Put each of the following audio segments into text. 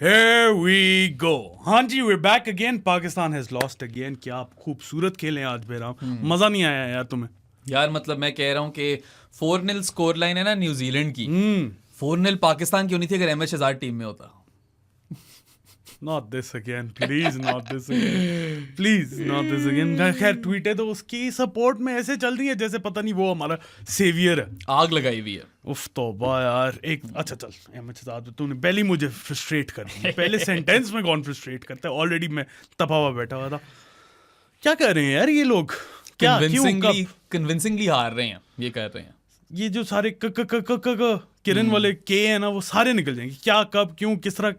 Here we go. हाँ जी, we're back again. Pakistan has lost again. क्या आप खूबसूरत खेले आज बेराम. मजा नहीं आया यार तुम्हें? यार मतलब मैं कह रहा हूँ कि 4-0 स्कोर लाइन है ना न्यूजीलैंड की. 4-0 पाकिस्तान की होनी थी अगर एम एच हज़ार टीम में होता. Not this again. Please not this again. Please not this again. खैर ट्वीट है तो उसकी सपोर्ट में ऐसे चल रही है जैसे पता नहीं वो हमारा सेवियर है. आग लगाई हुई है. उफ तौबा यार. एक अच्छा चल एमएच साहब तूने पहले ही मुझे फ्रस्ट्रेट कर दिया. पहले सेंटेंस में कौन फ्रस्ट्रेट करता है? ऑलरेडी मैं तपा हुआ बैठा हुआ था. क्या कर रहे हैं यार ये लोग? क्या क्यों कन्विंसिंगली हार रहे हैं ये कर रहे हैं. ये जो सारे किरण वाले के हैं ना वो सारे निकल जाएंगे. क्या कब क्यों किस तरह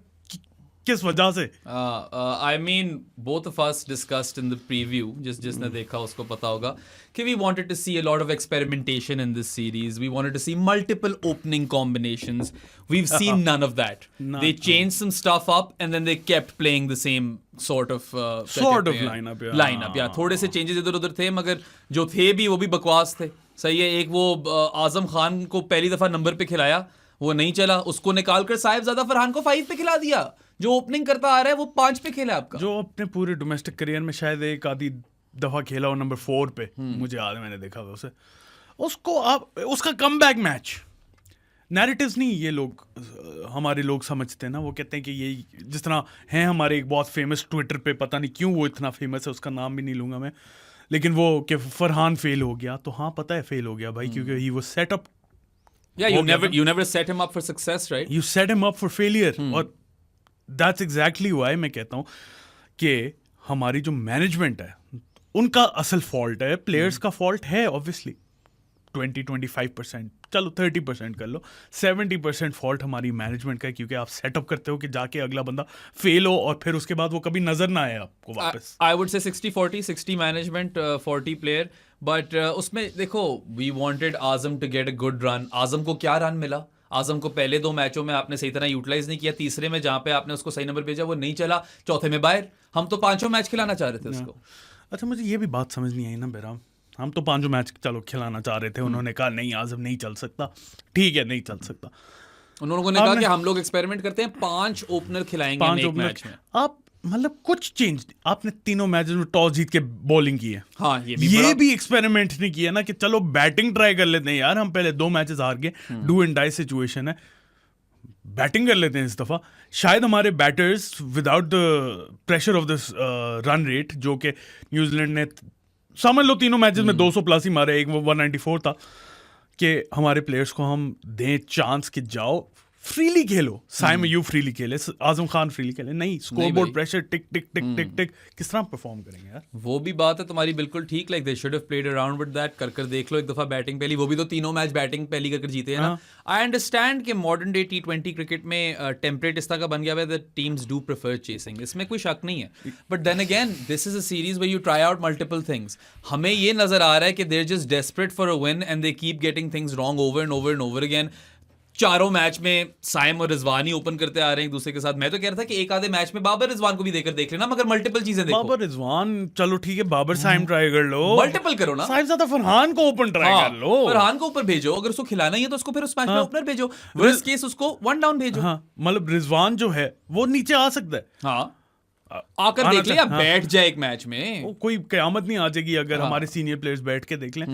किस वजह से? I mean both of us discussed in the preview, जिसने देखा उसको पता होगा कि we wanted to see a lot of experimentation in this series. We wanted to see multiple opening combinations. We've seen none of that. They changed some stuff up and then they kept playing the same sort of lineup. Yeah. थोड़े से changes इधर उधर थे मगर जो थे भी वो भी बकवास थे. सही है. एक वो आजम खान को पहली दफा नंबर पे खिलाया, वो नहीं चला. उसको निकाल कर साहिबजादा फरहान को 5 पे खिला दिया. जो ओपनिंग करता आ रहा है वो 5 पे खेला आपका. जो अपने पूरे डोमेस्टिक करियर में शायद एक आधी दफा खेला हो नंबर 4 पे. मुझे याद है मैंने देखा था उसे. उसको आप उसका कमबैक मैच नैरेटिव्स नहीं ये लोग हमारे लोग समझते हैं ना. वो कहते हैं कि ये जिस तरह हैं हमारे एक बहुत फेमस ट्विटर पे, पता नहीं क्यों वो इतना फेमस है, उसका नाम भी नहीं लूंगा मैं, लेकिन वो कि फरहान फेल हो गया. तो हाँ पता है फेल हो गया भाई, क्योंकि he was set up. Yeah, you never set him up for success, right? You set him up for failure. और that's exactly why मैं कहता हूँ कि हमारी जो मैनेजमेंट है उनका असल फॉल्ट है. प्लेयर्स का फॉल्ट है ऑब्वियसली 20-25%, चलो 30% कर लो. 70% फॉल्ट हमारी मैनेजमेंट का है, क्योंकि आप सेटअप करते हो कि जाके अगला बंदा फेल हो और फिर उसके बाद वो कभी नजर ना आए आपको वापस. I would say 60-40, 60 management, 40 player. But उसमें देखो we wanted Azam to get a good run. Azam को क्या रन मिला? आजम को पहले 2 मैचों में आपने सही तरह यूटिलाइज नहीं किया. तीसरे में जहां पे आपने उसको सही नंबर भेजा वो नहीं चला. चौथे में बाहर. हम तो 5 मैच खिलाना चाह रहे थे उसको. अच्छा मुझे ये भी बात समझ नहीं आई ना बेराम. हम तो 5 मैच चलो खिलाना चाह रहे थे. उन्होंने कहा नहीं आजम नहीं चल सकता. ठीक है नहीं चल सकता. उन्होंने कहा कि हम लोग एक्सपेरिमेंट करते हैं, 5 ओपनर खिलाएंगे एक मैच में. आप मतलब कुछ चेंज आपने तीनों मैचेस में टॉस जीत के बॉलिंग की है. हाँ, ये भी एक्सपेरिमेंट नहीं किया ना कि चलो बैटिंग ट्राई कर लेते हैं यार. हम पहले 2 मैचेस हार गए, डू एंड डाई सिचुएशन है, बैटिंग कर लेते हैं इस दफा. शायद हमारे batters without the pressure of this run rate, जो कि न्यूजीलैंड ने समझ लो तीनों मैचेस में 200 प्लस ही मारे, एक 194 था, कि हमारे प्लेयर्स को हम दें चांस कि जाओ freely Khelo. Saim you freely खेले, आजम खान फ्रीली खेले. नहीं, स्कोरबोर्ड प्रेशर टिक टिक टिक टिक टिक. किस तरह परफॉर्म करेंगे यार? वो भी बात है तुम्हारी बिल्कुल ठीक. Like they should have played around with that. कर देख लो एक दफा बैटिंग पहली. वो भी तो तीनों मैच बैटिंग पहली कर जीते हैं ना. आई अंडरस्टैंड कि मॉडर्न डे T20 क्रिकेट में टेम्पलेट इस तरह का बन गया है that teams do prefer chasing. इसमें कोई शक नहीं है. But then again this is a series where you try out multiple things. हमें ये नजर आ रहा है कि they are just desperate for a win and they keep getting things wrong over and over and over again. चारों match में साइम और रिजवान ही ओपन करते आ रहे हैं एक दूसरे के साथ. मैं तो कह रहा था कि एक आधे मैच में बाबर रिजवान को भी देकर देख लेना, मगर मल्टीपल चीजें देखो. बाबर रिजवान चलो ठीक है, बाबर साइम ट्राई कर लो, मल्टीपल करो ना. साहिबजादा फरहान को ओपन ट्राई कर लो. फरहान को ऊपर भेजो. अगर उसको खिलाना ही है तो उसको फिर उस मैच में ओपनर भेजो. वर्स्ट केस उसको 1 डाउन भेजो. मतलब रिजवान जो है वो नीचे आ सकता है. हाँ, आकर देख ले. बैठ जाए एक मैच में, कोई कयामत नहीं आ जाएगी अगर हमारे सीनियर प्लेयर्स बैठ के देख लें.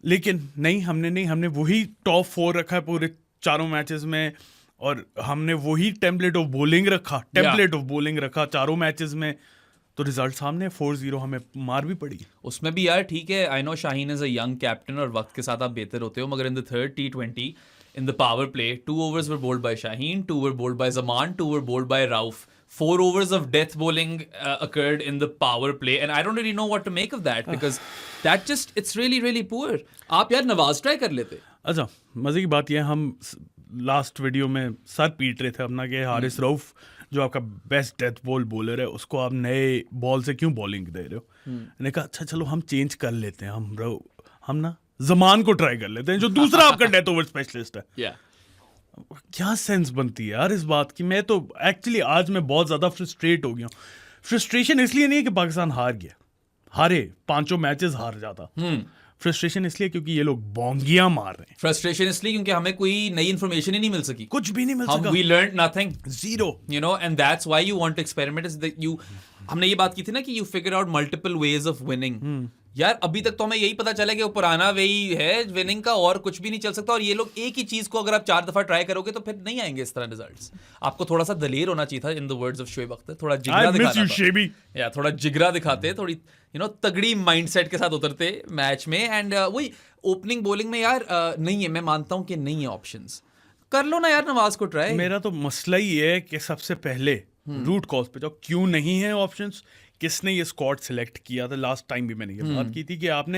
लेकिन नहीं, हमने वही टॉप 4 रखा है पूरे चारों मैचेस में, और हमने वही टेम्पलेट ऑफ बॉलिंग रखा चारों मैचेस में. तो रिजल्ट सामने 4-0. हमें मार भी पड़ी उसमें भी यार. ठीक है, I know Shaheen is a young captain और वक्त के साथ आप बेहतर होते हो, मगर in the third T20 in the power play 2 overs were bowled by Shaheen, 2 were bowled by Zaman, 2 were bowled by Rauf. 4 overs of death bowling occurred in the power play, and I don't really know what to make of that because that just it's really really poor. आप यार Nawaz try कर लेते. अच्छा मजे की बात यह, हम लास्ट वीडियो में सर पीट रहे थे अपना कि हारिस रऊफ जो आपका बेस्ट डेथ बॉल बॉलर है उसको आप नए बॉल से क्यों बॉलिंग दे रहे हो. मैंने कहा अच्छा चलो हम चेंज कर लेते हैं, हम ना जमान को ट्राई कर लेते हैं जो दूसरा आपका डेथ ओवर स्पेशलिस्ट है. क्या सेंस बनती है यार इस बात की. मैं तो एक्चुअली आज मैं बहुत ज्यादा फ्रस्ट्रेट हो गया हूँ. फ्रस्ट्रेशन इसलिए नहीं है कि पाकिस्तान हारे 5 मैचेस हार जाता, फ्रस्ट्रेशन इसलिए क्योंकि ये लोग बोंगियां मार रहे हैं, फ्रस्ट्रेशन इसलिए क्योंकि हमें कोई नई इन्फॉर्मेशन ही नहीं मिल सकी, कुछ भी नहीं मिल हम सका, we learn nothing, zero, you know, and that's why you want to experiment is that you हमने ये बात की थी ना कि you figure out multiple ways of winning. यार अभी तक तो हमें यही पता चला कि वो पुराना वे ही है विनिंग का, और कुछ भी नहीं चल सकता, और ये लोग एक ही चीज को अगर आप 4 दफा ट्राई करोगे तो फिर नहीं आएंगे इस तरह रिजल्ट्स. आपको थोड़ा सा दलेर होना चाहिए था, in the words of Shoaib Akhtar, थोड़ा जिगरा I miss दिखाना you, था. Shebi. या थोड़ा जिगरा दिखाते, थोड़ी तगड़ी माइंडसेट के साथ उतरते मैच में. एंड वही ओपनिंग बॉलिंग में यार नहीं है, मैं मानता हूं कि नहीं है ऑप्शंस. कर लो ना यार नवाज को ट्राई. मेरा तो मसला ही है कि सबसे पहले रूट कॉज पे जाओ, क्यों नहीं है ऑप्शंस, किसने ये स्क्वाड सिलेक्ट किया था. लास्ट टाइम भी मैंने ये बात की थी कि आप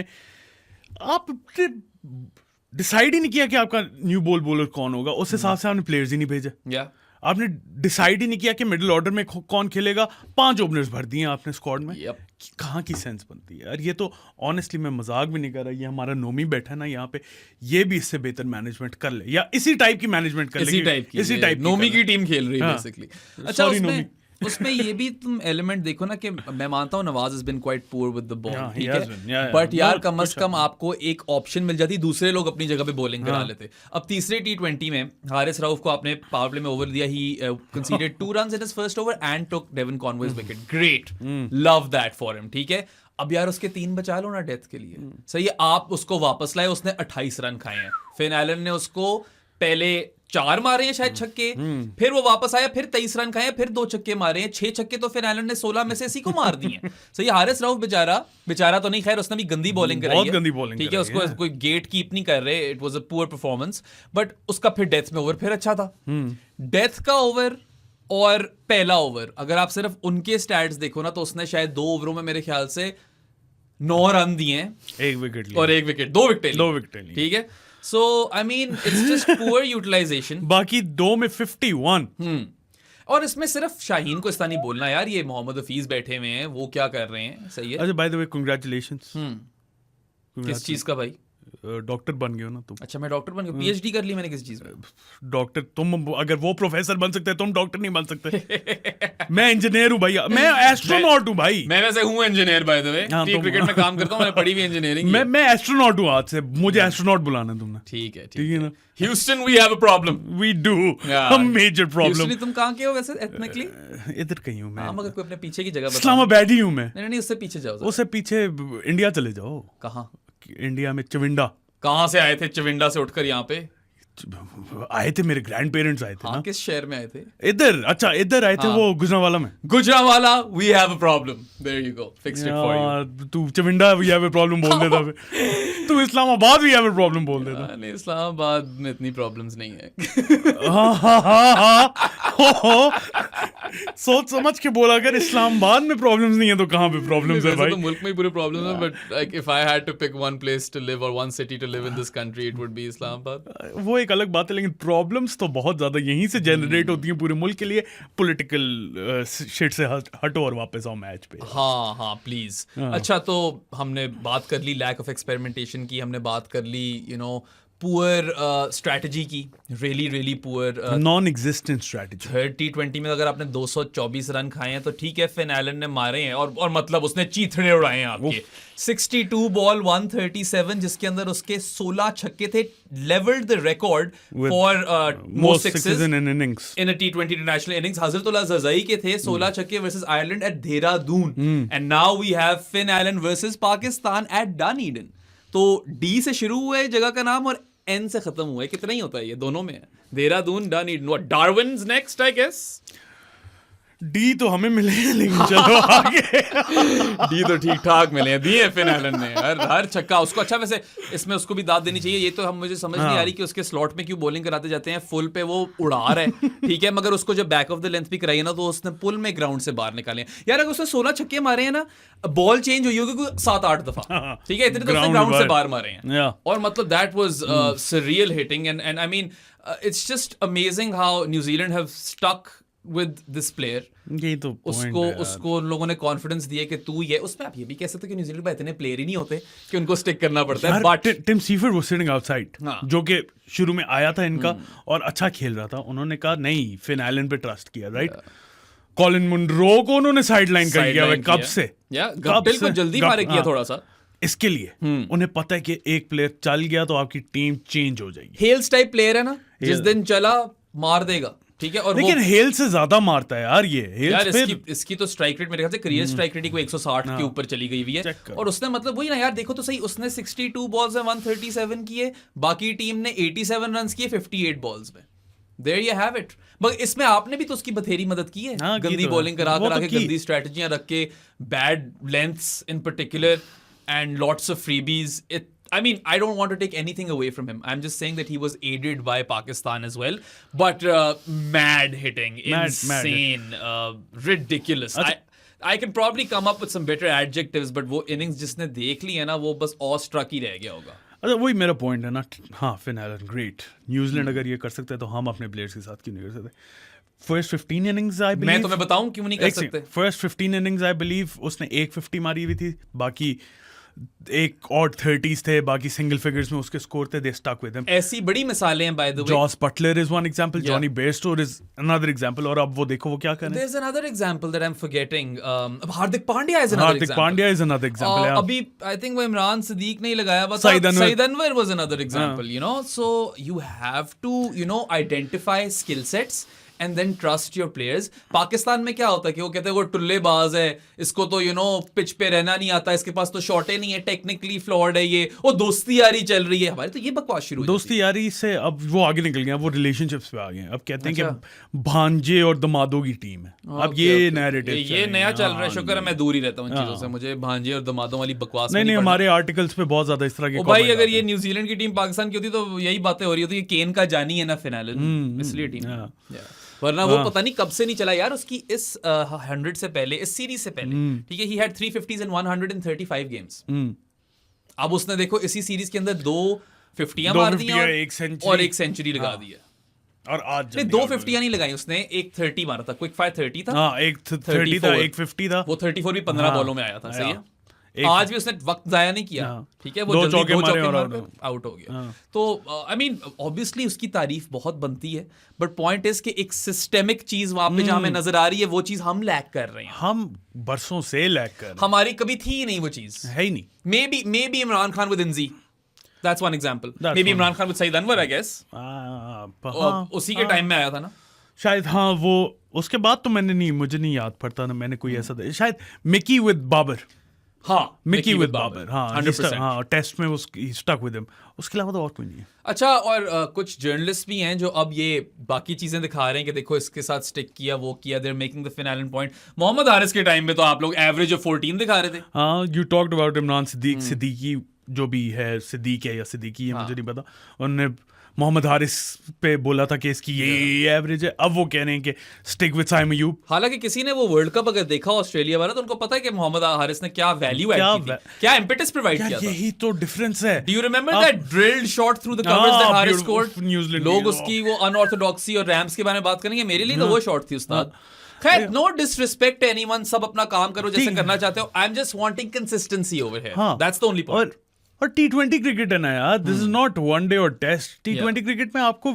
डिसाइड ही नहीं किया कि आपका न्यू बॉलर कौन होगा, उस हिसाब से आपने प्लेयर्स ही नहीं भेजे. या आपने डिसाइड ही नहीं किया कि मिडिल ऑर्डर में कौन खेलेगा, 5 ओपनर्स भर दिए आपने स्क्वाड में. Yep. कहाँ की सेंस बनती है यार. ये तो ऑनेस्टली मैं मजाक भी नहीं कर रहा, ये हमारा नोमी बैठा है ना यहाँ पे, ये भी इससे बेहतर मैनेजमेंट कर ले, या इसी टाइप की मैनेजमेंट कर ले, इसी टाइप नोमी की टीम खेल रही है बेसिकली. अच्छा, Sorry, नोमी. उसमें ये भी तुम एलिमेंट देखो ना कि मैं मानता हूँ Nawaz has been quite poor with the ball, Yeah, he ठीक has है, been. Yeah, but yeah. यार No, कम से कुछ कम आपको एक ऑप्शन मिल जाती, दूसरे लोग अपनी जगह पे बॉलिंग करा लेते. अब तीसरे T20 में हारिस रऊफ को आपने पावर प्ले में ओवर दिया, ही considered 2 runs in his first over and took Devon Conway's wicket. Great, love that for him, ठीक है. अब यार उसके 3 बचा लो ना डेथ के लिए, सही है, आप उसको वापस लाए, उसने 28 रन खाए हैं. फिन एलन ने उसको पहले 4 मारे हैं शायद छक्के, फिर वो वापस आया, फिर 23 रन खाए, फिर 2 छक्के मारे हैं, 6 छक्के तो फिर एलन ने 16 में से इसी को मार दिए हैं. सही, हारिस रऊफ बेचारा तो नहीं, खैर उसने भी गंदी बॉलिंग कराई है, बहुत गंदी बॉलिंग ठीक है, उसको कोई गेट कीप नहीं कर रहे, it was a poor performance. But उसका फिर डेथ में ओवर फिर अच्छा था. डेथ का ओवर और पहला ओवर अगर आप सिर्फ उनके स्टैट्स देखो ना, तो उसने शायद 2 ओवरों में मेरे ख्याल से 9 रन दिए हैं, 1 विकेट और 1 विकेट, 2 विकेट, ठीक है. So I mean it's just poor utilization. बाकी 2 में 51. और इसमें सिर्फ शाहीन को इस तरह नहीं बोलना यार, ये मोहम्मद हफीज बैठे हुए हैं, वो क्या कर रहे हैं, सही है. अच्छा, बाय द वे कांग्रेचुलेशंस. किस चीज का भाई? डॉक्टर बन गए हो ना तुम. अच्छा, मैं डॉक्टर बन गया, पीएचडी कर ली मैंने किस चीज में? डॉक्टर तुम, अगर वो प्रोफेसर बन सकते हैं तुम डॉक्टर नहीं बन सकते. मैं इंजीनियर हूँ भाई, मैं एस्ट्रोनॉट हूँ भाई. मैं वैसे हूँ engineer by the way, cricket में काम करता हूँ, मैंने पढ़ी हुई इंजीनियरिंग. मैं एस्ट्रोनॉट हूँ, आज से मुझे एस्ट्रोनॉट बुलाना तुमने. ठीक है ना. Houston we have a problem. We do a major problem. Houston, तुम कहाँ के हो वैसे एथनिकली? इधर कहीं हूँ मैं. हाँ, मगर कोई अपने पीछे की जगह बताओ. इस्लामाबाद ही हूँ मैं. नहीं, उससे पीछे जाओ. उससे पीछे इंडिया चले जाओ. कहाँ? इंडिया में चविंडा. कहाँ से आए थे चविंडा से उठकर यहाँ पे? आए थे, मेरे ग्रैंड पेरेंट्स आए थे. हाँ, किस शहर में आए थे? इधर. अच्छा, इधर आए थे वो गुजरांवाला में. Gujranwala, we have a problem. There you go, fixed it for you. तू Chawinda we have a problem बोल देता. तू Islamabad we have a problem बोल देता. नहीं, इस्लामाबाद में इतनी प्रॉब्लम्स नहीं है. सोच समझ के बोला, अगर इस्लामाबाद में प्रॉब्लम्स नहीं है तो कहाँ पे प्रॉब्लम्स है भाई? तो मुल्क में ही पूरे प्रॉब्लम्स हैं, but like if I had to pick one place to live और one city to live in this country, it would be Islamabad. वो एक अलग बात है, लेकिन प्रॉब्लम्स तो बहुत ज्यादा यहीं से जनरेट होती हैं पूरे मुल्क के लिए. पॉलिटिकल शिट से हटो और वापस आओ मैच पे. हाँ, प्लीज. अच्छा, तो हमने बात कर ली लैक ऑफ एक्सपेरिमेंटेशन की, हमने बात कर ली पुअर स्ट्रैटेजी की, really poor non existent strategy. Third T20 में अगर आपने 224 रन खाए हैं तो ठीक है, फिन एलन ने मारे हैं, और मतलब उसने चीथड़े उड़ाए हैं आपके. 62 बॉल 137, जिसके अंदर उसके 16 छक्के थे, levelled the record for most sixes in an innings in a T20 international innings. Hazratullah Zazai के थे 16 छक्के versus Ireland at Dehradun, and now we have Finn Allen versus Pakistan at Dunedin. तो डी से शुरू हुआ है जगह का नाम और एन से खत्म हुआ है. कितना ही होता है ये दोनों में? Dehradun, Dunedin, Darwin's next I guess. D तो हमें मिले हैं, लेकिन चलो आगे. डी तो ठीक ठाक मिले हैं, दिए फिन एलन ने हर छक्का उसको. अच्छा, वैसे इसमें उसको भी दाद देनी चाहिए. ये तो मुझे समझ नहीं आ रही कि उसके स्लॉट में क्यों बॉलिंग कराते जाते हैं. फुल पे वो उड़ा रहा है, ठीक है, मगर उसको जब बैक ऑफ द लेंथ भी कराई है ना, तो उसने पुल में ग्राउंड से बाहर निकाले हैं. यार अगर उसने 16 छक्के मारे हैं ना, बॉल चेंज हुई होगी 7-8 दफा, ठीक है, इतने तो उसने ग्राउंड से बाहर मारे हैं. और मतलब that was serial hitting, and I mean it's just amazing how New Zealand have stuck with this player. यही तो उसको उन लोगों ने कॉन्फिडेंस दिया कि तू ये. उसमें आप ये भी कह सकते हो कि न्यूजीलैंड में इतने प्लेयर ही नहीं होते कि उनको स्टिक करना पड़ता है. But Tim Seifert was sitting outside, जो कि शुरू में आया था इनका और अच्छा खेल रहा था. उन्होंने कहा नहीं, फिन एलन पे ट्रस्ट किया, राइट. कॉलिन मुनरो को उन्होंने साइडलाइन कर दिया कब से. गप्टिल को जल्दी मारे किया थोड़ा सा. इसके लिए उन्हें पता है कि एक प्लेयर चल गया तो आपकी टीम चेंज हो जाएगी। हेल्स टाइप प्लेयर है ना, जिस दिन चला मार देगा, ठीक है। और लेकिन हेल से ज्यादा मारता है यार ये यार हेल्स इसकी तो स्ट्राइक रेट मेरे ख्याल से करियर स्ट्राइक रेट को 160 के ऊपर चली गई हुई है। और उसने मतलब वही ना यार, देखो तो सही, उसने 62 बॉल्स में 137 किए, बाकी टीम ने 87 रन किए 58 बॉल्स में। There you have it. मगर इसमें आपने भी तो उसकी बथेरी मदद की है, गंदी बॉलिंग करा के, गंदी स्ट्रेटजियां रख के, bad lengths in particular and lots of freebies. I mean, I don't want to take anything away from him. I'm just saying that he was aided by Pakistan as well. But mad hitting, insane, ridiculous. I can probably come up with some better adjectives, but वो innings जिसने देख ली है ना, वो बस awestruck ही रह गया होगा। अच्छा वही मेरा पॉइंट है ना। हाँ, फिन एलन ग्रेट। न्यूजीलैंड अगर ये कर सकते हैं तो हम अपने प्लेयर्स के साथ क्यों नहीं कर सकते? फर्स्ट 15 इनिंग्स आई बिलीव, मैं तुम्हें बताऊं क्यों नहीं कर सकते। फर्स्ट 15 इनिंग्स आई बिलीव उसने 150 मारी हुई थी, बाकी एक और 30s थे, बाकी सिंगल फिगर्स में उसके स्कोर थे। They stuck with him. ऐसी बड़ी मिसालें हैं by the way. Jos Buttler is one example, Jonny Bairstow is another example, और अब वो देखो वो क्या कर रहे हैं। There's another example that I'm forgetting. Hardik Pandya is another example. Hardik Pandya is another example. अभी I think वो इमरान सदीक ने ही लगाया हुआ था। Saeed Anwar was another example, you know. So you have to, you know, identify skill sets and then trust your players. Pakistan में क्या होता है कि वो कहते हैं वो टुल्लेबाज है, इसको तो यू नो पिच पे रहना नहीं आता, इसके पास तो शॉटे नहीं है, टेक्निकली फ्लॉर्ड है, ये वो दोस्ती यारी चल रही है। हमारी तो ये बकवास शुरू हुई। दोस्ती यारी से अब वो आगे निकल गए, वो रिलेशनशिप्स पे आ गए। अब कहते हैं कि भांजे और दमादों की टीम है। अब ये नैरेटिव ये नया चल रहा है। शुक्र है मैं दूर ही रहता हूँ इन चीजों से, मुझे भांजे और दमादों वाली बकवास नहीं हमारे आर्टिकल्स पे बहुत ज्यादा इस तरह के भाई। अगर ये न्यूजीलैंड की टीम पाकिस्तान की होती तो यही बातें हो रही होती। केन का जानी है ना फिनाले, इसलिए टीम, वरना वो पता नहीं कब से नहीं चला यार। उसकी इस 100 से पहले, इस सीरीज से पहले, ठीक है, he had 350s in 135 games. अब उसने देखो इसी सीरीज के अंदर 2 50 मार दी और एक सेंचुरी लगा दी है। और आज 2 50 नहीं लगाई उसने, एक 30 मारा था, क्विक फायर 30 था। हाँ, एक 30 था, एक 50 था, वो 34 भी 15 बॉलों में आया था। सही है, आज भी उसने वक्त जाया नहीं किया, ठीक है, वो दो जल्दी चौके मारे आउट हो गया। तो आई मीन ऑब्वियसली उसकी तारीफ बहुत बनती है, बट पॉइंट इज कि एक सिस्टेमिक चीज वहां पे जहां हमें नजर आ रही है, वो चीज हम लैक कर रहे हैं। हम बरसों से लैक कर रहे हैं, हमारी कभी थी ही नहीं वो चीज, है ही नहीं। Maybe Imran Khan with Inzi, that's one example. Maybe Imran Khan with Saeed Anwar, I guess उसी के टाइम में आया था ना शायद। हाँ, वो उसके बाद तो मुझे नहीं याद पड़ता ना, मैंने कोई ऐसा शायद मिकी विद बाबर। हाँ, मिकी विद बाबर, हाँ 100%। हाँ, टेस्ट में स्टक विद हिम, उसके अलावा तो और कोई नहीं है। अच्छा, और कुछ जर्नलिस्ट भी हैं जो अब ये बाकी चीजें दिखा रहे हैं कि देखो इसके साथ स्टिक किया, वो किया, they are making the finale point. Mohammad Haris के टाइम पे तो आप लोग एवरेज ऑफ 14 दिखा रहे थे। हाँ, you talked about Imran Siddiqui, जो भी है, सिद्दीक है या सिद्दीकी है, मुझे नहीं पता। उन्होंने मोहम्मद हारिस पे बोला था कि इसकी ये एवरेज है। अब वो कह रहे हैं कि स्टिक विद साइम अयूब। हालांकि किसी ने वो वर्ल्ड कप अगर देखा ऑस्ट्रेलिया वाला, तो उनको पता है कि मोहम्मद हारिस ने क्या वैल्यू ऐड की थी, क्या इंपेटस प्रोवाइड किया था। यही तो डिफरेंस है। Do you remember that drilled shot through the covers that Haris scored? लोग उसकी वो अनऑर्थोडॉक्सी और रैम्स के बारे में बात करेंगे, मेरे लिए तो वो शॉट थी उस्ताद। खैर, नो डिसरिस्पेक्ट टू एनीवन, सब अपना काम करो जैसे करना चाहते हो। I am just wanting consistency over here, that's the only point. और T20 क्रिकेट है ना यार, this is not one day और टेस्ट। T20 क्रिकेट में आपको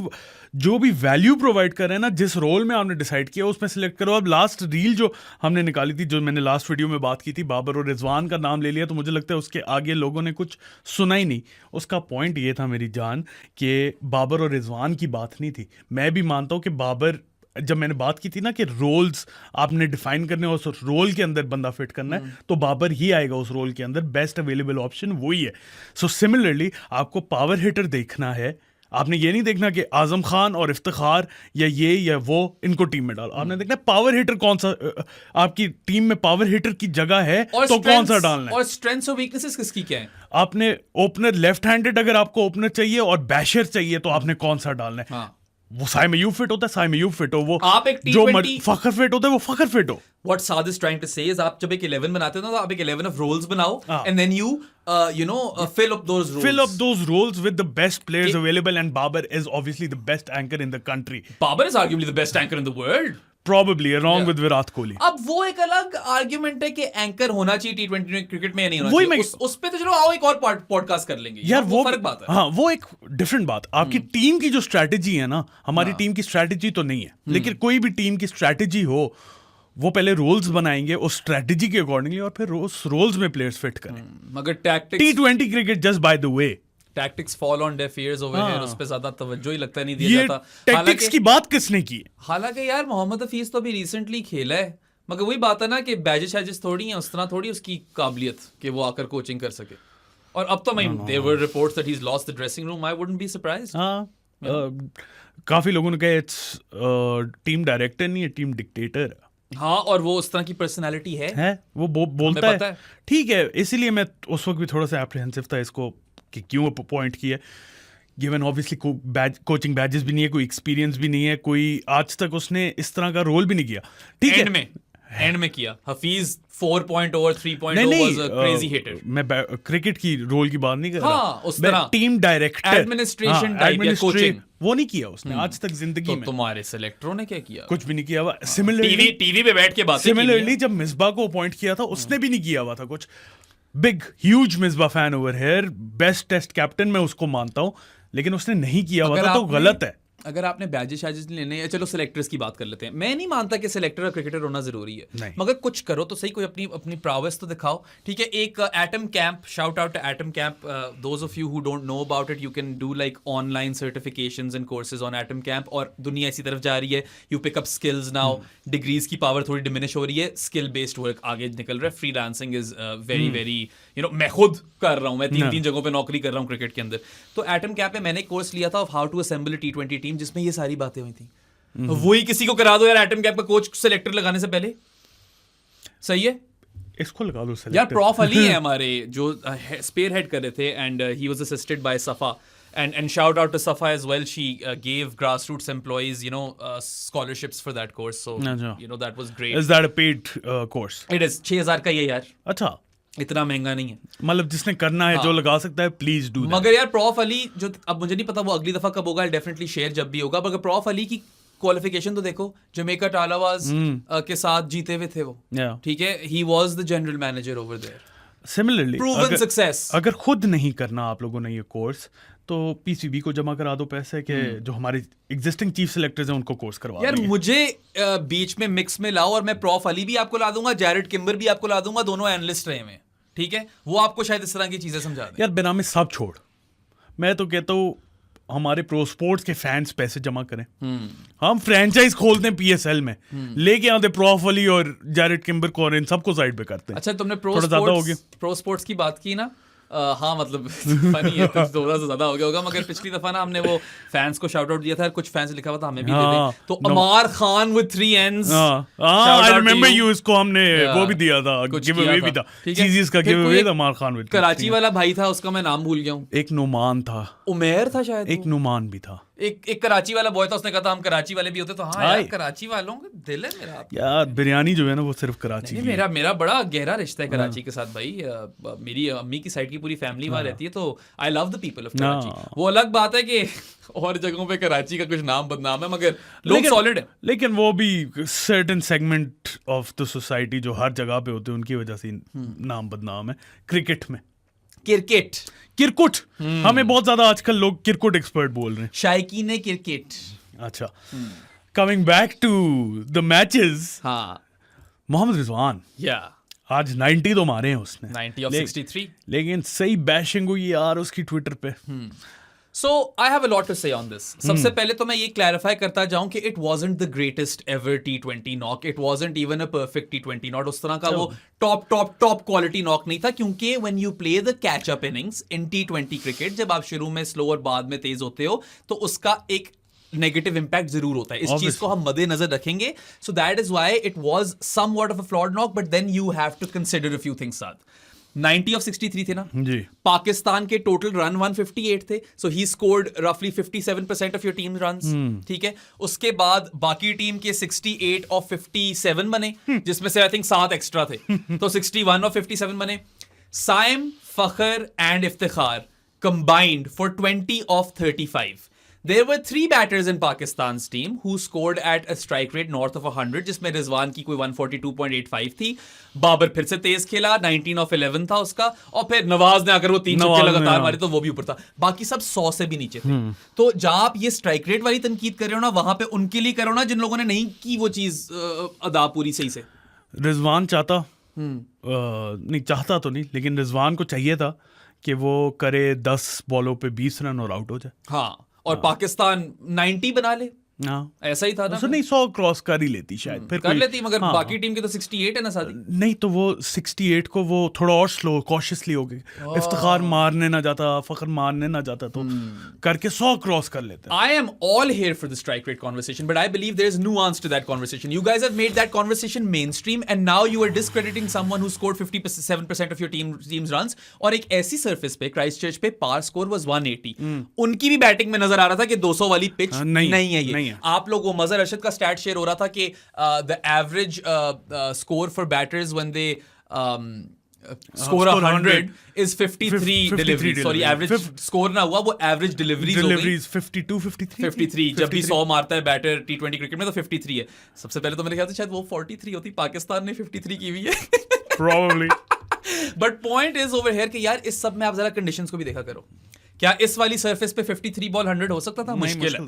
जो भी वैल्यू प्रोवाइड कर रहे हैं ना, जिस रोल में आपने डिसाइड किया उसमें सिलेक्ट करो। अब लास्ट रील जो हमने निकाली थी, जो मैंने लास्ट वीडियो में बात की थी, बाबर और रिजवान का नाम ले लिया, तो मुझे लगता है उसके आगे लोगों ने कुछ सुना ही नहीं। उसका पॉइंट ये था मेरी जान कि बाबर और रिजवान की बात नहीं थी। मैं भी मानता हूँ कि बाबर, जब मैंने बात की थी ना कि रोल्स आपने डिफाइन करने और उस रोल के अंदर बंदा फिट करना है, तो बाबर ही आएगा उस रोल के अंदर, बेस्ट अवेलेबल ऑप्शन वही है। सो सिमिलरली आपको पावर हिटर देखना है, आपने ये नहीं देखना कि आजम खान और इफ्तिखार या ये या वो, इनको टीम में डालो। आपने देखना पावर हिटर कौन सा आपकी टीम में पावर हिटर की जगह है, तो कौन सा डालना है। और स्ट्रेंथ्स और वीकनेसेस किसकी क्या है। आपने ओपनर लेफ्ट हैंडेड, अगर आपको ओपनर चाहिए और बैशर चाहिए, तो आपने कौन सा डालना है। वो साइम अयूब फिट होता है, साइम अयूब फिट हो। वो आप एक जो फखर फिट होता है, वो फखर फिट हो। What Saad is trying to say is, आप जब एक 11 बनाते हो ना, तो आप एक 11 of roles बनाओ, and then you fill up those roles. Fill up those roles with the best players available, and Babar is obviously the best anchor in the country. Babar is arguably the best anchor in the world. Probably along with Virat Kohli. अब वो एक अलग argument है कि anchor होना चाहिए T20 cricket में या नहीं होना चाहिए। उस पे तो चलो आओ एक और पॉडकास्ट कर लेंगे यार, वो फर्क बात है। हाँ, वो एक डिफरेंट बात। आपकी टीम की जो स्ट्रैटेजी है ना, हमारी टीम की स्ट्रैटेजी तो नहीं है, लेकिन कोई भी टीम की स्ट्रैटेजी हो, वो पहले रोल्स बनाएंगे उस स्ट्रेटजी के अकॉर्डिंगली और फिर उस रोल्स में प्लेयर्स फिट करें. मगर tactics T20 cricket just by the way, tactics fall on def years over here, उस पे ज्यादा तवज्जो ही लगता नहीं दिया ये जाता. टैक्टिक्स की बात किसने की? हालांकि यार मोहम्मद हफीज तो अभी रिसेंटली खेला है, मगर वही बात है ना कि बैजेस शैजेस थोड़ी हैं, उस तरह थोड़ी उसकी काबिलियत कि वो आकर कोचिंग कर सके. और अब तो मैं there were reports that he has lost the dressing room, I wouldn't be surprised. हाँ, काफी लोगों ने कहा इट्स टीम डायरेक्टर नहीं है, टीम डिक्टेटर है. हाँ, और वो उस तरह की पर्सनालिटी है वो बोलता हमें पता है. है. ठीक है, इसीलिए मैं उस वक्त भी थोड़ा सा एप्रीहेंसिव था इसको कि क्यों पॉइंट किया. गिवन ऑब्वियसली कोचिंग बैजेस भी नहीं है, कोई एक्सपीरियंस भी नहीं है, कोई आज तक उसने इस तरह का रोल भी नहीं किया. ठीक है, एंड में किया. हफीज 4.0 और 3.0 नहीं वाज अ क्रेजी हिटर. मैं क्रिकेट की रोल की बात नहीं कर रहा. हाँ, उस तरह टीम डायरेक्टर, एडमिनिस्ट्रेशन टाइप या कोचिंग वो नहीं किया उसने आज तक जिंदगी तो में. तुम्हारे सेलेक्टरों ने क्या किया? कुछ भी नहीं किया हुआ. सिमिलरली टीवी पे बैठ के बातें की सिमिलरली जब मिसबा को अपॉइंट किया था उसने भी नहीं किया हुआ था कुछ. Big huge Misbah fan over here, best test captain मैं उसको मानता हूं, लेकिन उसने नहीं किया हुआ था तो गलत है. अगर आपने बैजेस शैजेस लेने हैं, चलो सिलेक्टर्स की बात कर लेते हैं. मैं नहीं मानता कि सिलेक्टर और क्रिकेटर होना जरूरी है, नहीं. मगर कुछ करो तो सही, कोई अपनी अपनी प्रावेस तो दिखाओ. ठीक है, एक atom camp, shout out to atom camp. Those of you who don't know about it, you can do like online certifications and courses on atom camp. और दुनिया इसी तरफ जा रही है, you pick up skills now. Degrees की power थोड़ी diminish हो रही है, स्किल बेस्ड वर्क आगे निकल रहा है. Freelancing is very very, you know, मैं खुद कर रहा हूँ, मैं 3 जगहों पे नौकरी कर रहा हूँ क्रिकेट के अंदर. तो एटम कैंप में मैंने एक कोर्स लिया था of how to assemble a T20 team, जिसमें ये सारी बातें हुई थी. वही किसी को करा दो यार एटम कैंप का कोच सिलेक्टर लगाने से पहले. सही है, इसको लगा दो यार. प्रॉफ अली है हमारे जो स्पेयर हेड कर रहे थे, and he was assisted by सफा. And shout out to Safa as well. She gave grassroots employees, you know, scholarships for that course. So, you know, that was great. Is that a paid course? It is. 6,000 का ये यार. अच्छा, इतना महंगा नहीं है. मतलब जिसने करना है, जो लगा सकता है, प्लीज डू दैट. मगर यार प्रॉफ अली जो, अब मुझे नहीं पता वो अगली दफा कब होगा, डेफिनेटली शेयर जब भी होगा, मगर प्रॉफ अली की क्वालिफिकेशन तो देखो. जमैका टालावाज के साथ जीते हुए थे वो. ठीक है, he was the general manager over there. Similarly proven success. अगर खुद नहीं करना आप लोगों ने ये कोर्स, तो पीसीबी को जमा करा दो पैसे के जो हमारे एग्जिस्टिंग चीफ सेलेक्टर्स हैं उनको कोर्स करवा यार. मुझे बीच में मिक्स में लाओ और मैं प्रॉफ अली भी आपको ला दूंगा, जैरेड किम्बर भी आपको ला दूंगा, दोनों एनालिस्ट रहे हैं. ठीक है, वो आपको शायद इस तरह की चीजें समझा दें. यार बेनामी सब छोड़, मैं तो कहता हूँ हमारे प्रो स्पोर्ट्स के फैंस पैसे जमा करें. हम फ्रेंचाइज खोलते हैं PSL में, लेके आते प्रॉफ अली और जैरेड किम्बर को और इन सबको साइड पे करते हैं. अच्छा, तुमने प्रो स्पोर्ट्स की बात की ना. हाँ, मतलब फनी है, थोड़ा सा ज्यादा हो गया होगा, मगर पिछली दफा ना हमने वो फैंस को शाउट आउट दिया था, कुछ फैंस लिखा हुआ था हमें भी दे दे. तो Aamer Khan with 3 N's, I remember you, इसको हमने वो भी दिया था, गिव अवे भी था, चीज़ का गिव अवे था. अमार खान विद कराची वाला भाई था, उसका मैं नाम भूल गया हूँ. एक नुमान था, उमेर था शायद, एक नुमान भी था. एक कराची वाला बॉय था, उसने कहा था हम कराची वाले भी होते. तो हाँ यार, कराची वालों का दिल है मेरा. यार बिरयानी जो है ना वो सिर्फ कराची की. मेरा बड़ा गहरा रिश्ता है कराची के साथ भाई. मेरी अम्मी की साइड की पूरी फैमिली वहाँ रहती है, तो I love the people of Karachi. वो अलग बात है कि और जगहों पे कराची का कुछ नाम बदनाम है, मगर लोग सॉलिड है. लेकिन वो भी certain segment of the society जो हर जगह पे होते हैं उनकी वजह से नाम बदनाम है. क्रिकेट में किरकुट हमें बहुत ज्यादा आजकल लोग किरकुट एक्सपर्ट बोल रहे हैं. शायकी ने क्रिकेट. अच्छा, coming back to the matches. हाँ, मोहम्मद रिजवान आज 90 तो मारे हैं उसने, 90 of 63. लेकिन सही बैशिंग हुई यार उसकी ट्विटर पे. So I have a lot to say on this. सबसे पहले तो मैं ये क्लैरिफाई करता जाऊं कि it wasn't the greatest ever T20 knock. It wasn't even a perfect T20 knock. उस तरह का वो top quality knock नहीं था, क्योंकि when you play the catch up innings in T20 cricket, जब आप शुरू में स्लो और बाद में तेज होते हो, तो उसका एक नेगेटिव इंपैक्ट जरूर होता है. इस चीज को हम मद्देनजर रखेंगे. So that is why it was somewhat of a flawed knock, but then you have to consider a few things साथ. 90 of 63 थे ना जी. पाकिस्तान के टोटल रन 158 थे, सो ही स्कोर्ड रफली 57% ऑफ योर टीम रन्स. ठीक है, उसके बाद बाकी टीम के 68 ऑफ 57 बने, जिसमें से आई थिंक 7 एक्स्ट्रा थे, तो 61 ऑफ 57 बने. साइम, फखर and Iftikhar combined for 20 of 35. There were 3 batters in Pakistan's team who scored at a strike rate north of 100, जिसमें रिजवान की कोई 142.85 थी, बाबर फिर से तेज खेला, 19 of 11 था उसका, और फिर नवाज ने अगर वो 3 छक्के लगातार मारे तो वो भी ऊपर था, बाकी सब 100 से भी नीचे थे। तो जहां आप ये स्ट्राइक रेट वाली तनकीद कर रहे हो ना, वहां पे उनके लिए करो ना जिन लोगों ने नहीं की वो चीज अदा पूरी सही से। रिजवान चाहता नहीं, चाहता तो नहीं, लेकिन रिजवान को चाहिए था कि वो करे 10 बॉलों पे 20 रन और आउट हो जाए। हाँ, और पाकिस्तान 90 बना ले, हाँ ऐसा ही था ना। नहीं, 100 क्रॉस कर ही लेती शायद, फिर कर लेती, मगर बाकी टीम के तो 68 है ना सादी। नहीं तो वो 68 को वो थोड़ा और स्लो कॉशियसली हो गई। इफ्तिखार मारने ना जाता, फखर मारने ना जाता, तो करके 100 क्रॉस कर लेते। I am all here for the strike rate conversation, but I believe there is nuance to that conversation. You guys have made that conversation mainstream, and now you are discrediting someone who scored 57% of your team's runs. और एक ऐसी surface पे, Christchurch पे, par score was 180. उनकी भी batting में नजर आ रहा था कि 200 वाली पिच नहीं है ये। आप लोग, वो मजहर अरशद का स्टैट शेयर हो रहा था कि the average score for batters when they score 100 is 53 deliveries. Sorry, average score ना हुआ, वो average deliveries हो गई 52 53। जब भी 100 मारता है बैटर T20 क्रिकेट में तो 53 है। सबसे पहले तो मेरे ख्याल से शायद वो 43 होती, पाकिस्तान ने 53 की हुई है probably। But point is over here कि यार इस सब में आप जरा कंडीशंस को भी देखा करो। क्या इस वाली सरफेस पे 53 बॉल 100 हो सकता था? मुश्किल है,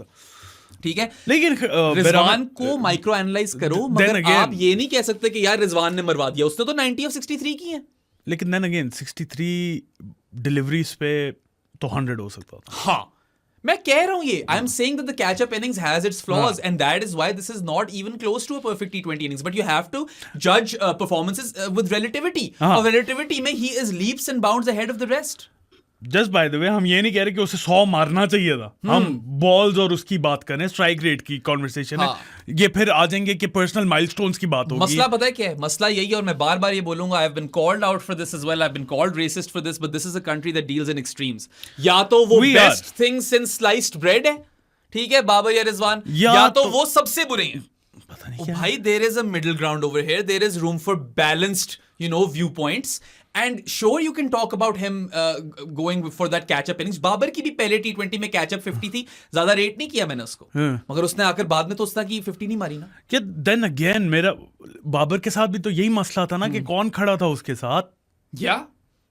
ठीक है। लेकिन रिजवान को माइक्रो एनालाइज करो, मगर आप ये नहीं कह सकते कि यार रिजवान ने मरवा दिया, उसने तो 90 of 63 की है। लेकिन देन अगेन 63 डिलीवरीज पे तो 100 हो सकता था। हाँ, मैं कह रहा हूं ये, I am saying that the catch up innings has its flaws, and that is why this is not even close to a perfect T20 innings, but you have to जज परफॉर्मेंसेस विद रिलेटिविटी, और relativity में he is leaps and bounds ahead of the rest. Just by the way, हम ये नहीं कह रहे कि उसे 100 मारना चाहिए था, हम बॉल्स और उसकी बात करें, स्ट्राइक रेट की कॉन्वर्सेशन है। ये फिर आ जाएंगे कि पर्सनल माइलस्टोन्स की बात होगी। मसला पता है क्या है? मसला यही है, और मैं बार बार ये बोलूंगा, I have been called out for this as well, I have been called racist for this, but this is a country that deals in extremes. या तो वो best thing since sliced bread है, ठीक है, बाबर या रिजवान, या तो वो सबसे बुरे हैं। पता नहीं क्या। भाई, there is a middle ground over here, there is room for balanced, you know, viewpoints, and sure you can talk about him going for that catch up innings. Babar की भी पहले T20 में catch up 50 थी, ज्यादा rate नहीं किया मैंने उसको, मगर उसने आकर बाद में तो उसने की 50 नहीं मारी ना। क्या देन अगेन मेरा बाबर के साथ भी तो यही मसला था ना कि कौन खड़ा था उसके साथ। या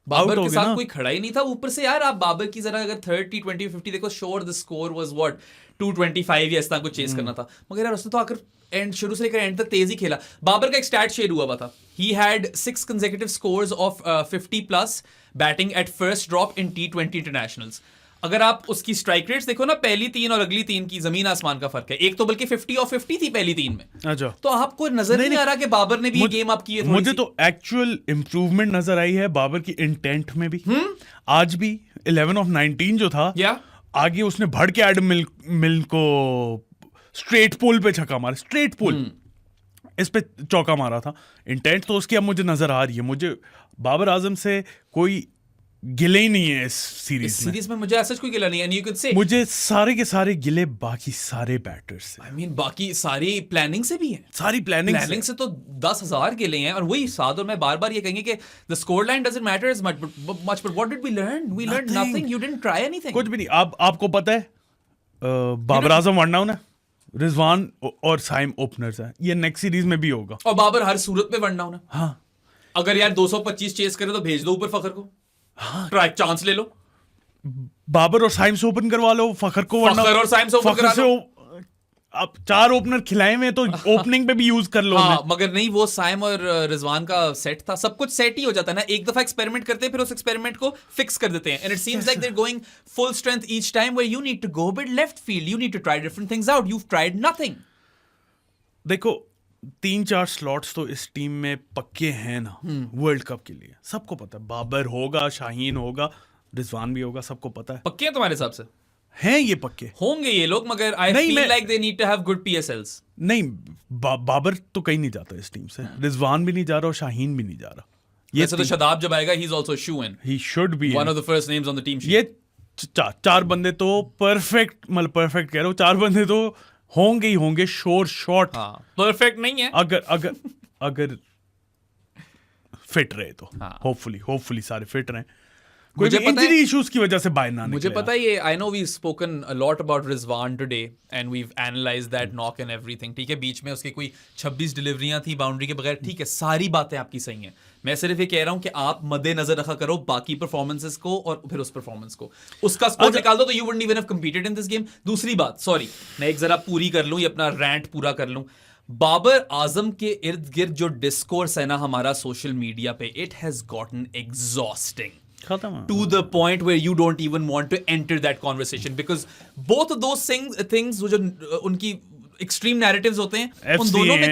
बाबर के साथ कोई खड़ा ही नहीं था। ऊपर से यार आप बाबर की जरा अगर 3rd T20 50 देखो, sure the score was what 225 या इस तरह कुछ चेस करना था, मगर यार उसने तो आकर एंड शुरू से लेकर एंड तक तेज ही खेला। बाबर का एक स्टैट शेयर हुआ था, he had 6 consecutive scores of 50 plus batting at first drop in T20 internationals। अगर आप उसकी स्ट्राइक रेट्स देखो ना, पहली 3 और अगली 3 की जमीन आसमान का फर्क है। एक तो बल्कि 50 और 50 थी पहली 3 में। अच्छा, तो आपको नजर नहीं आ रहा कि बाबर ने भी ये गेम आप की है? मुझे तो एक्चुअल इंप्रूवमेंट नजर आई है बाबर की इंटेंट में भी। आज भी 11 of 19 जो था, आगे उसने भड़ के एडम मिल को स्ट्रेट पोल पे छक्का मारा, स्ट्रेट पोल इस पे चौका मारा था। इंटेंट तो उसकी अब मुझे नजर आ रही है। मुझे बाबर आजम से कोई गिले ही नहीं है इस सीरीज में। मुझे ऐसा कोई गिला नहीं है, and you could say मुझे सारे के सारे गिले बाकी सारे बैटर्स से। I mean, बाकी सारी प्लानिंग से भी है, सारी प्लानिंग से तो 10,000 गिले हैं। और वही साथ, और मैं बार बार ये कहेंगे कि the score line doesn't matter as much, but what did we learn? We learn nothing. You didn't try anything, कुछ भी नहीं। आपको पता है बाबर आजम वन डाउन है, रिजवान और साइम ओपनर्स है, ये नेक्स्ट सीरीज में भी होगा। और बाबर हर सूरत में वन डाउन है। हाँ, अगर यार 225 चेस करे तो भेज दो ऊपर फखर को। हाँ, ट्राई चांस ले लो, बाबर और साइम से ओपन करवा लो, फखर को फखर और साइम से ओपन करा लो। आप 4 ओपनर खिलाए हुए तो ओपनिंग पे भी यूज कर लो। हाँ, मगर नहीं, वो साइम और रिजवान का सेट था, सब कुछ सेट ही हो जाता है ना। एक दफा एक्सपेरिमेंट करते हैं, फिर उस एक्सपेरिमेंट को फिक्स कर देते हैं, and it seems like they are going full strength each time, where you need to go bit left field, you need to try different things out, you have tried nothing. देखो 3-4 slots तो इस team में पक्के हैं ना world cup के लिए, सबको पता है। बाबर होगा, शाहीन होगा, रिजवान भी होगा, सबको पता है। पक्के हैं तुम्हारे हिसाब से? हैं ये पक्के होंगे ये लोग, मगर I feel like they need to have good PSLs। नहीं, बाबर तो कहीं नहीं जाता इस टीम से, रिजवान भी नहीं जा रहा और शाहीन भी नहीं जा रहा। ये तो शादाब जब आएगा, he is also shoe in, he should be one of the first names on the team sheet. ये 4 बंदे तो परफेक्ट, मतलब परफेक्ट कह रहा हूँ, 4 बंदे तो होंगे ही होंगे, श्योर शॉट। परफेक्ट नहीं है, अगर फिट रहे तो होपफुली सारे फिट रहे। कोई मुझे भी पता है- इंजरी इश्यूज की वजह से बाहर ना मुझे निकले। पता है ये, I know we spoken a lot about Rizwan today and we analyse that knock and everything, ठीक है, बीच में उसके कोई 26 डिलीवरियां थी बाउंड्री के बगैर, ठीक है, सारी बातें आपकी सही हैं। मैं सिर्फ ये कह रहा हूं कि आप मद्देनजर रखा करो बाकी परफॉर्मेंसेस को और फिर उस परफॉर्मेंस को, उसका स्कोर निकाल दो तो you wouldn't even have competed in this game. दूसरी बात, सॉरी मैं एक जरा पूरी कर लूं, ये अपना रैंट पूरा कर लूं। बाबर आजम के इर्द गिर्द जो डिस्कोर्स है ना हमारा सोशल मीडिया पे, इट हैज गॉटन एग्जॉस्टिंग खत्म। to the point where you don't even want to enter that conversation because both of those things जो उनकी extreme narratives होते हैं उन दोनों में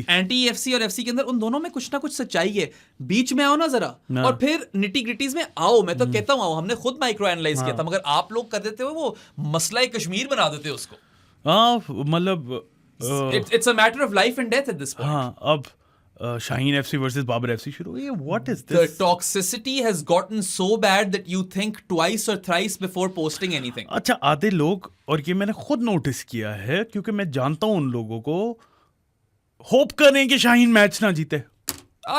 एंटी एफसी और एफसी के अंदर उन दोनों में कुछ ना कुछ सच्चाई है। बीच में आओ ना जरा और फिर निटी ग्रिटीज में आओ। मैं तो कहता हूँ हमने खुद माइक्रो एनालाइज किया था, मगर आप लोग कर देते हो वो मसला कश्मीर बना देते हो उसको। हाँ मतलब it's a matter of life and death at this point. हाँ अब Shaheen FC versus Babar FC शुरू हुई है। What is The this? toxicity has gotten so bad that you think twice or thrice before posting anything. अच्छा आधे लोग, और ये मैंने खुद नोटिस किया है क्योंकि मैं जानता हूं उन लोगों को, होप करें कि शाहीन मैच ना जीते,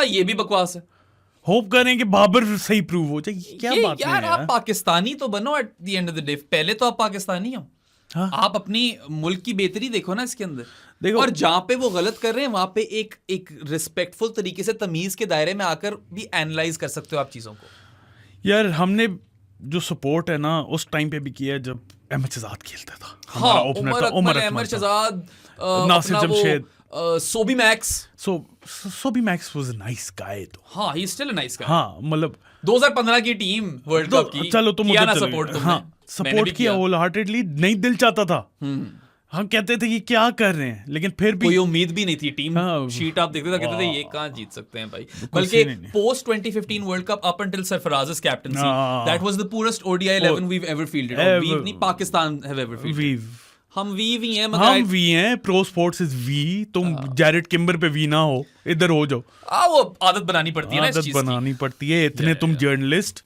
ये भी बकवास है। होप करें कि बाबर सही प्रूव हो जाए। ये क्या बात यार है आप पाकिस्तानी तो बनो at the end of the day. पहले तो आप पाकिस्तानी हो। हाँ। आप अपनी मुल्क की बेहतरी देखो ना इसके अंदर। देखो। और जहां पे वो गलत कर रहे हैं वहां पे एक रिस्पेक्टफुल तरीके से तमीज के दायरे में आकर भी एनालाइज कर सकते हो आप चीजों को। यार हमने जो सपोर्ट है ना उस टाइम पे भी किया है जब अहमद शहजाद खेलता था। हाँ, हमारा ओपनर था उमर अकमल अहमद था। शहजाद, नासिर अपना वो, Jamshed. Sobi max. Sobi max was a nice guy तो। हाँ, he is still a nice guy. हाँ मतलब 2015 की टीम वर्ल्ड कप की, चलो तुम किया उधर ना चले सपोर्ट गए। तुमने। हाँ मैंने सपोर्ट भी किया होल हार्टेडली, नहीं दिल चाहता था। हम कहते थे कि क्या कर रहे हैं, लेकिन फिर भी कोई उम्मीद भी नहीं थी। टीम हाँ, शीट आप देखते थे, कहते थे ये कहाँ जीत सकते हैं भाई। कुछ बल्कि नहीं, नहीं। Post 2015 World Cup up until Sarfaraz's captaincy, हाँ। that was the poorest ODI 11 we've ever fielded. और Ever. we've नहीं, Pakistan have ever fielded. We've हम वी हैं मगर हम वी हैं, प्रो स्पोर्ट्स इज वी। तुम जैरेड किम्बर पे वी ना हो, इधर हो जाओ। वो आदत बनानी पड़ती है ना इस आदत चीज की। बनानी पड़ती है, इतने तुम जर्नलिस्ट।